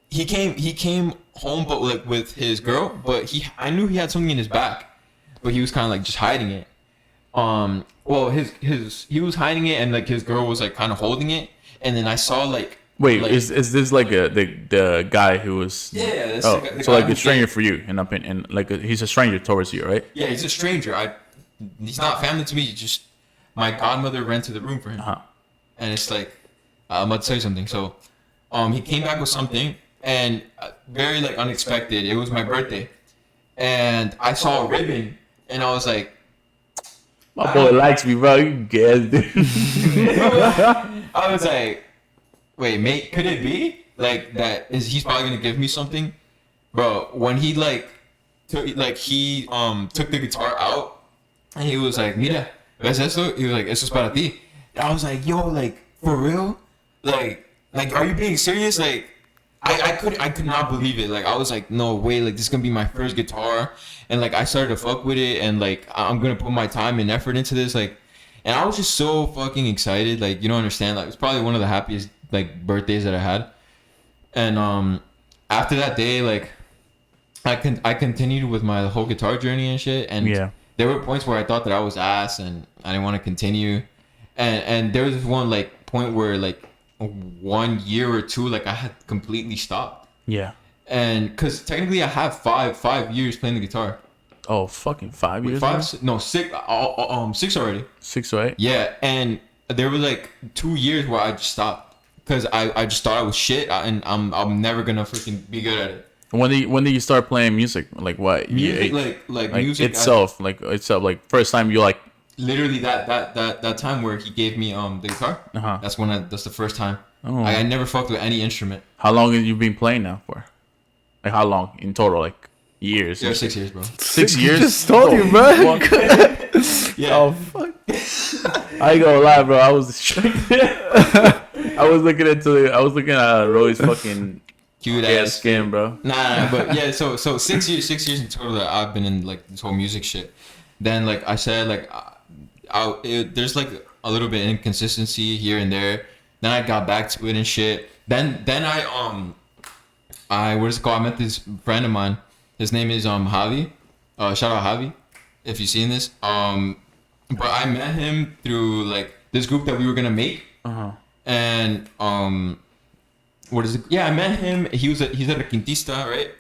he came home, but like with his girl, but I knew he had something in his back, but he was kind of like just hiding it. Well, he was hiding it, and like his girl was like kind of holding it. And then I saw like wait, is this like the guy who was that's the so guy like a who stranger came. for you and like he's a stranger towards you, right? Yeah, he's a stranger. He's not family to me. Just my godmother rented the room for him, and it's like I'm about to say something. So he came back with something, and very like unexpected. It was my birthday, and I saw a ribbon, and I was like, my boy likes me, bro. You guess, dude. I was like, wait, mate, could it be like that? He's probably gonna give me something, bro? When he took the guitar out, and he was like, mira, ¿ves esto? He was like, eso es para ti. And I was like, yo, like for real, like are you being serious? Like I could not believe it. Like I was like, no way, like this is gonna be my first guitar, and like I started to fuck with it, and like I'm gonna put my time and effort into this, like. And I was just so fucking excited, like you don't understand. Like it's probably one of the happiest like birthdays that I had. And after that day, like I continued with my whole guitar journey and shit. And there were points where I thought that I was ass and I didn't want to continue. And there was this one like point where like 1 year or two, like I had completely stopped. Yeah. And because technically I have five years playing the guitar. Oh, fucking 5 years. No, 6. 6 already. 6, right? Yeah, and there were like 2 years where I just stopped because I just thought I was shit, and I'm never gonna freaking be good at it. When did you start playing music? Like what? Music, like music itself, like first time you like. Literally that time where he gave me the guitar. That's the first time. Oh. I never fucked with any instrument. How long have you been playing now for? Like how long in total? Like years? Yeah, 6 years, bro. 6 years? Just told you, bro. Yeah. Oh fuck. I ain't gonna lie, bro. I was looking at Roy's fucking cute ass skin, bro. Nah, but yeah. So 6 years in total that I've been in like this whole music shit. Then like I said, like there's like a little bit of inconsistency here and there. Then I got back to it and shit. Then I what is it called? I met this friend of mine. His name is Javi. Shout out Javi, if you've seen this. But I met him through like this group that we were gonna make. And what is it? Yeah, I met him. He's a quintista, right?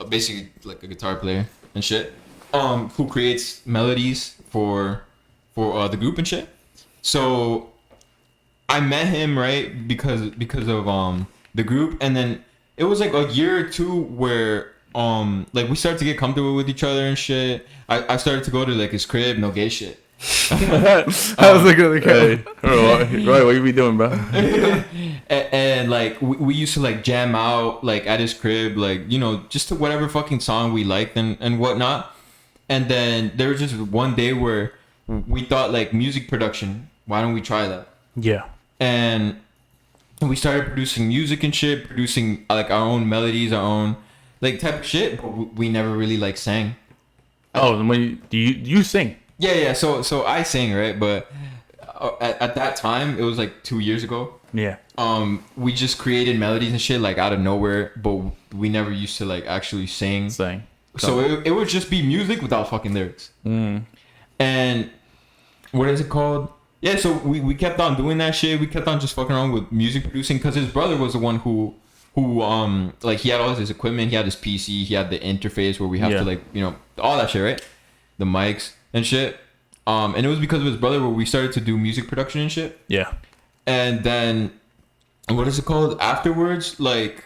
Basically like a guitar player and shit. Who creates melodies for the group and shit. So I met him, right, because of the group, and then it was like a year or two where like we started to get comfortable with each other and shit. I started to go to like his crib, no gay shit. I was like, okay. Roy, what you be doing, bro? and like we used to like jam out like at his crib, like, you know, just to whatever fucking song we liked and whatnot. And then there was just one day where we thought like music production, why don't we try that? Yeah. And we started producing music and shit, producing like our own melodies, our own like type of shit, but we never really like sang. Oh, when you sing? Yeah. So I sing, right? But at that time, it was like 2 years ago. Yeah. We just created melodies and shit like out of nowhere, but we never used to like actually sing. So it would just be music without fucking lyrics. And what is it called? Yeah, so we kept on doing that shit. We kept on just fucking around with music producing because his brother was the one who like he had all his equipment. He had his PC. He had the interface where we have to like, you know, all that shit, right? The mics and shit. And it was because of his brother where we started to do music production and shit. Yeah. And then what is it called? Afterwards, like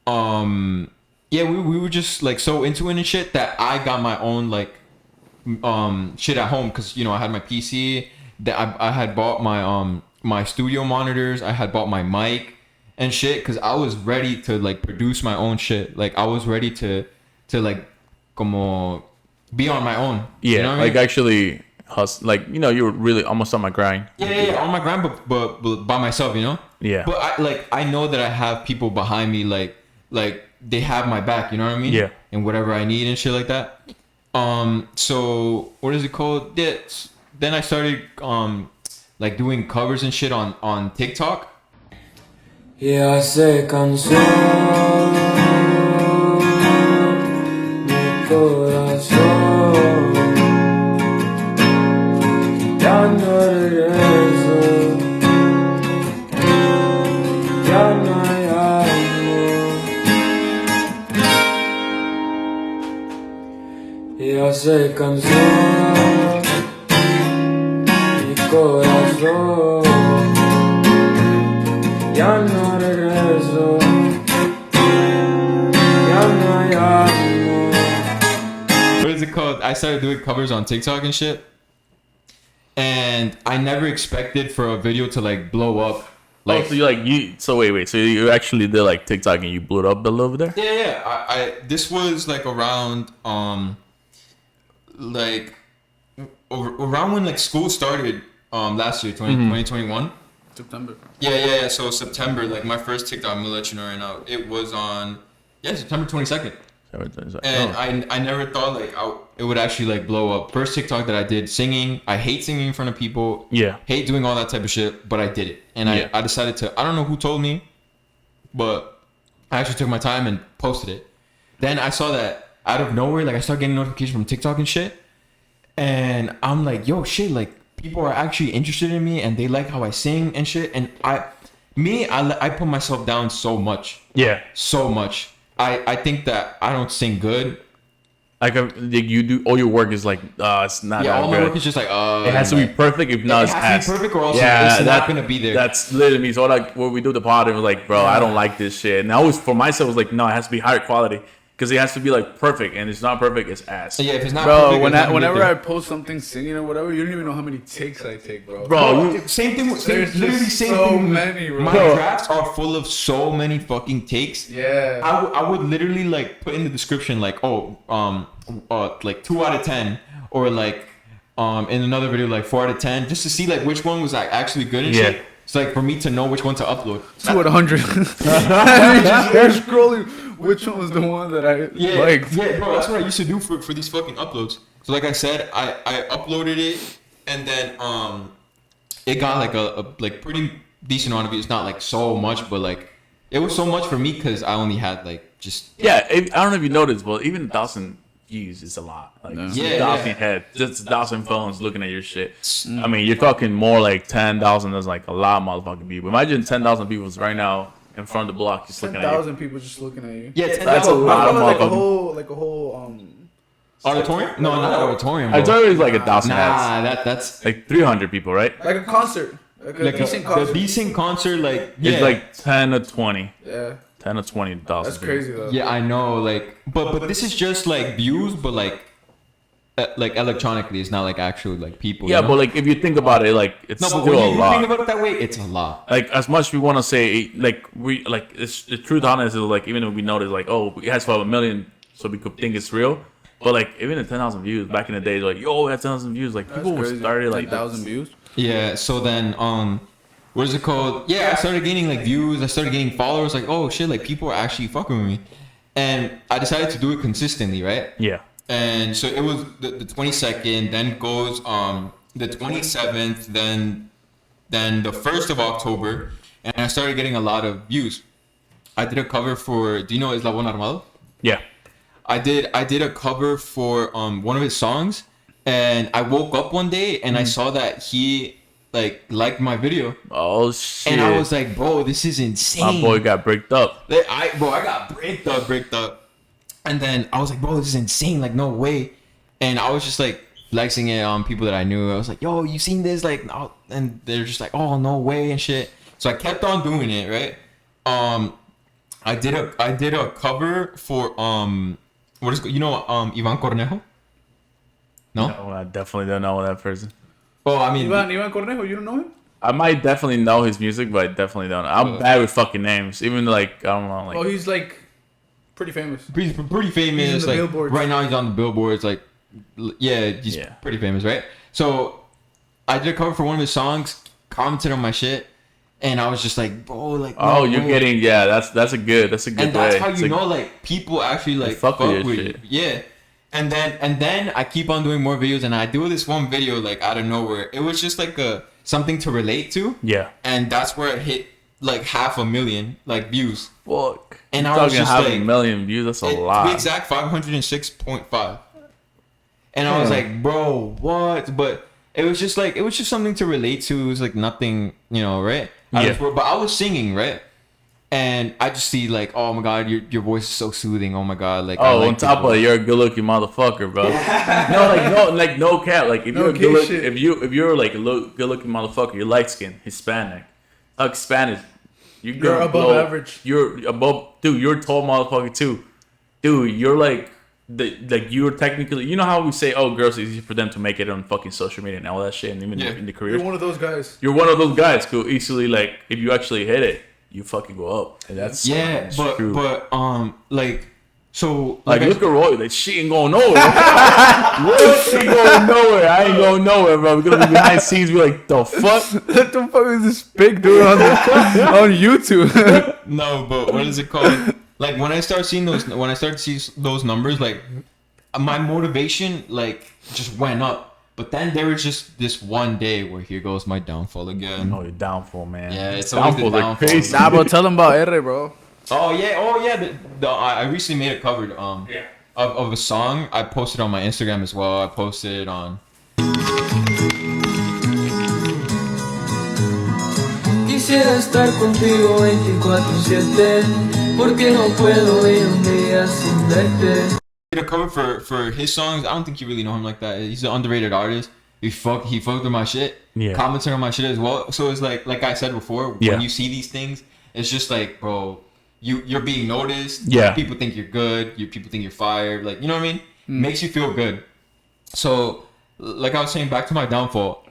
yeah, we were just like so into it and shit that I got my own like shit at home because, you know, I had my PC, that I had bought my my studio monitors, I had bought my mic and shit because I was ready to like produce my own shit. Like I was ready to like como be on my own. Yeah, you know what like I mean? actually hustle. Like, you know, you were really almost on my grind. Yeah, on my grind, but by myself, you know. Yeah. But I know that I have people behind me, like they have my back. You know what I mean? Yeah. And whatever I need and shit like that. So what is it called? Yeah. Then I started like doing covers and shit on TikTok. Y hace canción mi corazón. Ya no regreso, ya no hay amor. Y hace canción mi corazón. Ya no regreso, ya no hay amor. What is it called? I started doing covers on TikTok and shit. And I never expected for a video to like blow up. Like, so wait, so you actually did like TikTok and you blew it up a little bit there? Yeah. I this was like around like around when like school started last year, 2021. September. Yeah. So September, like my first TikTok, I'm gonna let you know right now. It was on September 22nd. And I never thought like it would actually like blow up. First TikTok that I did singing. I hate singing in front of people. Yeah. Hate doing all that type of shit, but I did it. And I decided to, I don't know who told me, but I actually took my time and posted it. Then I saw that out of nowhere, like I started getting notifications from TikTok and shit. And I'm like, yo, shit, like people are actually interested in me and they like how I sing and shit. And I put myself down so much. Yeah. So much. I think that I don't sing good. Like you do all your work is like it's not. Yeah, that all good. my work is just like it has to be perfect. If not, it has to be perfect, or else it's not gonna be there. That's literally me. So like when we do the pod, it was like, bro, I don't like this shit. And I always for myself was like, no, it has to be higher quality because it has to be like perfect. And it's not perfect, it's ass. Yeah, if it's not bro, perfect, whenever I post something singing or whatever, you don't even know how many takes I take, bro. Same thing. There's literally just same so thing. many, bro. My drafts are full of so many fucking takes. Yeah. I would literally like put in the description like, like 2 out of 10, or like in another video like 4 out of 10, just to see like which one was like actually good and shit. It's like for me to know which one to upload. 2 out of 100. You're scrolling. Which one was the one that I liked? Yeah, bro. That's what I used to do for these fucking uploads. So like I said, I uploaded it, and then it got like a like pretty decent amount of views. Not like so much, but like it was so much for me because I only had like just I don't know if you noticed, but even 1,000 views is a lot. Like, No. it's Yeah. 1,000 head, just 1,000 phones looking at your shit. I mean, you're talking more like 10,000. That's like a lot of motherfucking people. Imagine 10,000 people right now in front of the block just looking at you. 10,000 people just looking at you. Yeah, That's a lot of like a motherfucking. like a whole auditorium? No, not auditorium. I Bro. told you it's like 1,000 heads. Nah, that's Like 300 people, right? like a concert, like a like decent a concert. decent concert. Like yeah, It's like 10 to 20. Yeah, 10 to 20,000. that's crazy though. yeah, I know. Like, but this is just like views, but like electronically, it's not like actual like people. Yeah, you know? but like if you think about it, like it's no, but still when a you lot. think about it that way, it's a lot. Like as much we want to say, like we like it's the truth on it is like even if we notice like oh it has 5 million, so we could think it's real. But like even at 10,000 views back in the day, like yo, it had 10,000 views. Like people That's crazy. started like 10,000 views. Yeah. So then, what is it called? Yeah, I started gaining like views. I started gaining followers. Like, oh shit, like people are actually fucking with me, and I decided to do it consistently, right? Yeah. And so it was the 22nd, then goes the 27th, then the 1st of October, and I started getting a lot of views. I did a cover for, do you know Eslabon Armado? Yeah. I did a cover for one of his songs, and I woke up one day and I saw that he like liked my video, Oh shit. and I was like, bro, this is insane. my boy got bricked up. I got bricked up. And then I was like, bro, this is insane. Like, no way. And I was just like flexing it on people that I knew. I was like, yo, you seen this? Like, no. And they're just like, oh, no way and shit. So I kept on doing it, right? I did a cover for what is it, you know Ivan Cornejo? No? Oh, I definitely don't know that person. Oh, I mean, Ivan Cornejo, you don't know him? I might definitely know his music, but I definitely don't. I'm bad with fucking names. Even like I don't know, like Oh, he's like pretty famous. pretty famous. He's in the like billboards. right now, he's on the billboards. Like, yeah, he's Yeah. pretty famous, right? So I did a cover for one of his songs, commented on my shit, and I was just like, bro, like, oh, no you're way. getting that's a good And that's way. how It's you like- know, like, people actually like fuck fuck with with your you. shit. Yeah. And then I keep on doing more videos, and I do this one video like out of nowhere. It was just like something to relate to, Yeah. and that's where it hit like 500,000 like views. Fuck. And You're I was talking just half like- a million views. That's a To lot. be exact, 506.5. And I was like, bro, what? But it was just something to relate to. It was like nothing, you know, right? Yeah. But I was singing, right? And I just see like, oh my god, your voice is so soothing. Oh my god, like. I Oh, like on top of it, you're a good-looking motherfucker, bro. no cap. Like if No you're a gay good shit. if you're like a good-looking motherfucker, you're light-skinned, Hispanic, Spanish. You're above average. You're above, dude. You're a tall motherfucker too, dude. You're like you're technically. You know how we say, oh, girls, it's easy for them to make it on fucking social media and all that shit, and even Yeah. in the careers. You're one of those guys. You're one of those guys who easily like if you actually hit it, you fucking go up, and that's Yeah, true. but like, so Like, I- look at Roy. Like, she ain't going nowhere. She ain't going nowhere. I ain't going nowhere, bro. We're gonna be behind the scenes. Be like, the fuck? What the fuck is this big dude on YouTube? No, but what is it called? Like when I start to see those numbers, like my motivation like just went up. But then there was just this one day where here goes my downfall again. No, you're downfall, man. Yeah, it's always the downfall. Like downfall. crazy. Nah, bro, tell him about R, bro. Oh yeah. I recently made a cover of a song. I posted on my Instagram as well. I posted it on. Quisiera estar contigo 24/7, porque no puedo ir un día sin verte. Did a cover for his songs. I don't think you really know him like that. He's an underrated artist. He fucked with my shit. Yeah. Commented on my shit as well. So it's like I said before, Yeah. when you see these things, it's just like, bro, you're being noticed. Yeah. People think you're good. People think you're fired. Like, you know what I mean? Makes you feel good. So, like I was saying, back to my downfall.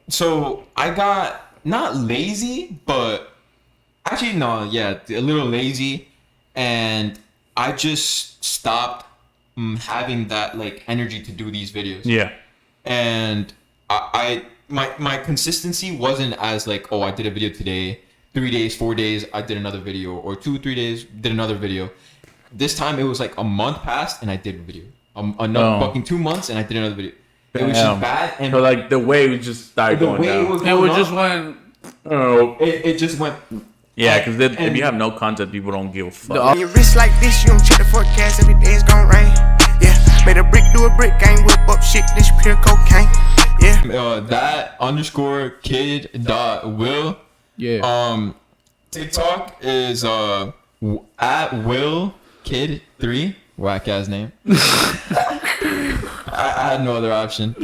So I got not lazy, but actually no, yeah, a little lazy, and I just stopped having that like energy to do these videos. Yeah. And my consistency wasn't as like, oh, I did a video today, 3 days, 4 days, I did another video, or 2-3 days, did another video. This time it was like a month passed and I did a video. Another Oh. fucking 2 months and I did another video. It was Damn. just bad, and So like the way we just started the going way down. it was And going we up, just went. Oh. it just went. Yeah, because if And- you have no content, people don't give a fuck. The- On your wrist like this, you don't check the forecast, every day it's gon' rain. Made a brick do a brick, ain't whip up shit, this pure cocaine. Yeah. That _ kid dot will. Yeah. TikTok is at will kid 3. Whack ass name. I had no other option.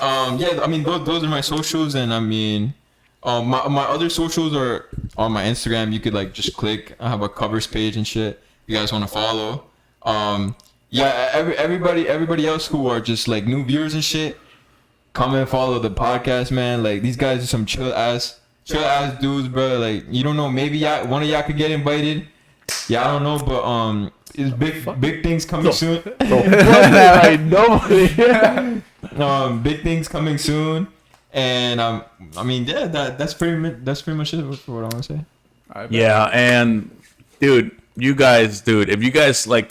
Yeah, I mean those are my socials, and I mean my other socials are on my Instagram. You could like just click. I have a covers page and shit. If you guys want to follow. Yeah, everybody else who are just like new viewers and shit, come and follow the podcast, man. Like these guys are some chill ass dudes, bro. Like you don't know, maybe one of y'all could get invited. Yeah, I don't know, but it's big things coming soon. Big things coming soon, and I mean, yeah, that's pretty much it for what I want to say. Yeah, and dude, if you guys like,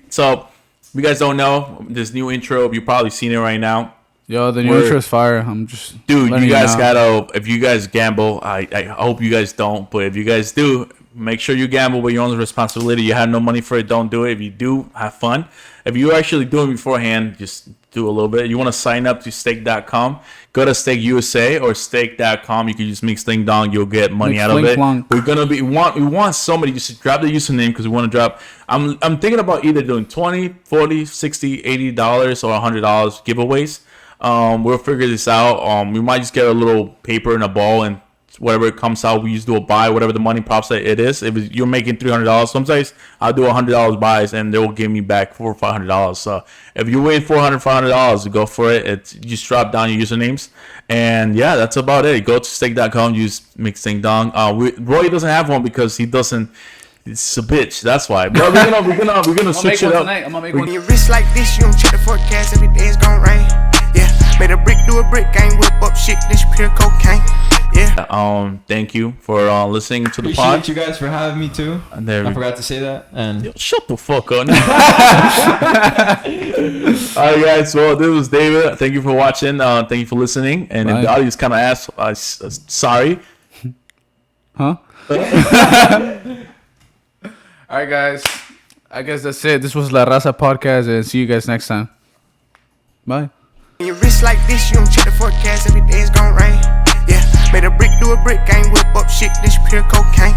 so if you guys don't know this new intro, you've probably seen it right now. Yo, the new intro is fire. I'm just dude. You guys gotta. If you guys gamble, I hope you guys don't. But if you guys do, make sure you gamble with your own responsibility. You have no money for it, don't do it. If you do, have fun. If you're actually doing it beforehand, just do a little bit. You want to sign up to stake.com, go to Stake USA or stake.com. You can use mixdingdong. You'll get money out of it. We want somebody just drop the username because we want to drop. I'm thinking about either doing $20, $40, $60, $80 or $100 giveaways. We'll figure this out. We might just get a little paper and a ball, and whatever it comes out, we just do a buy, whatever the money props that it is. If you're making $300, sometimes I'll do $100 buys, and they will give me back $400 or $500. So if you win $400, go for it. You just drop down your usernames, and yeah, that's about it. Go to stake.com, use mixdingdong. Roy doesn't have one because he doesn't. It's a bitch. That's why. But we're gonna switch it up. I'm gonna make one. When you wrist like this, you don't check the forecast, every day it's gon' rain. Yeah, made a brick do a brick, ain't whip up shit, this pure cocaine. Yeah. Thank you for listening to the Appreciate pod. you guys for having me too. And there I forgot to say that. And shut the fuck up. All right, guys. Well, this was David. Thank you for watching. Thank you for listening. And if the audience kind of asked, sorry. Huh? All right, guys. I guess that's it. This was La Raza podcast, and see you guys next time. Bye. When you wrist like this, you don't check the forecast, every day it's gon' rain. Yeah, made a brick do a brick, ain't whip up shit, this pure cocaine.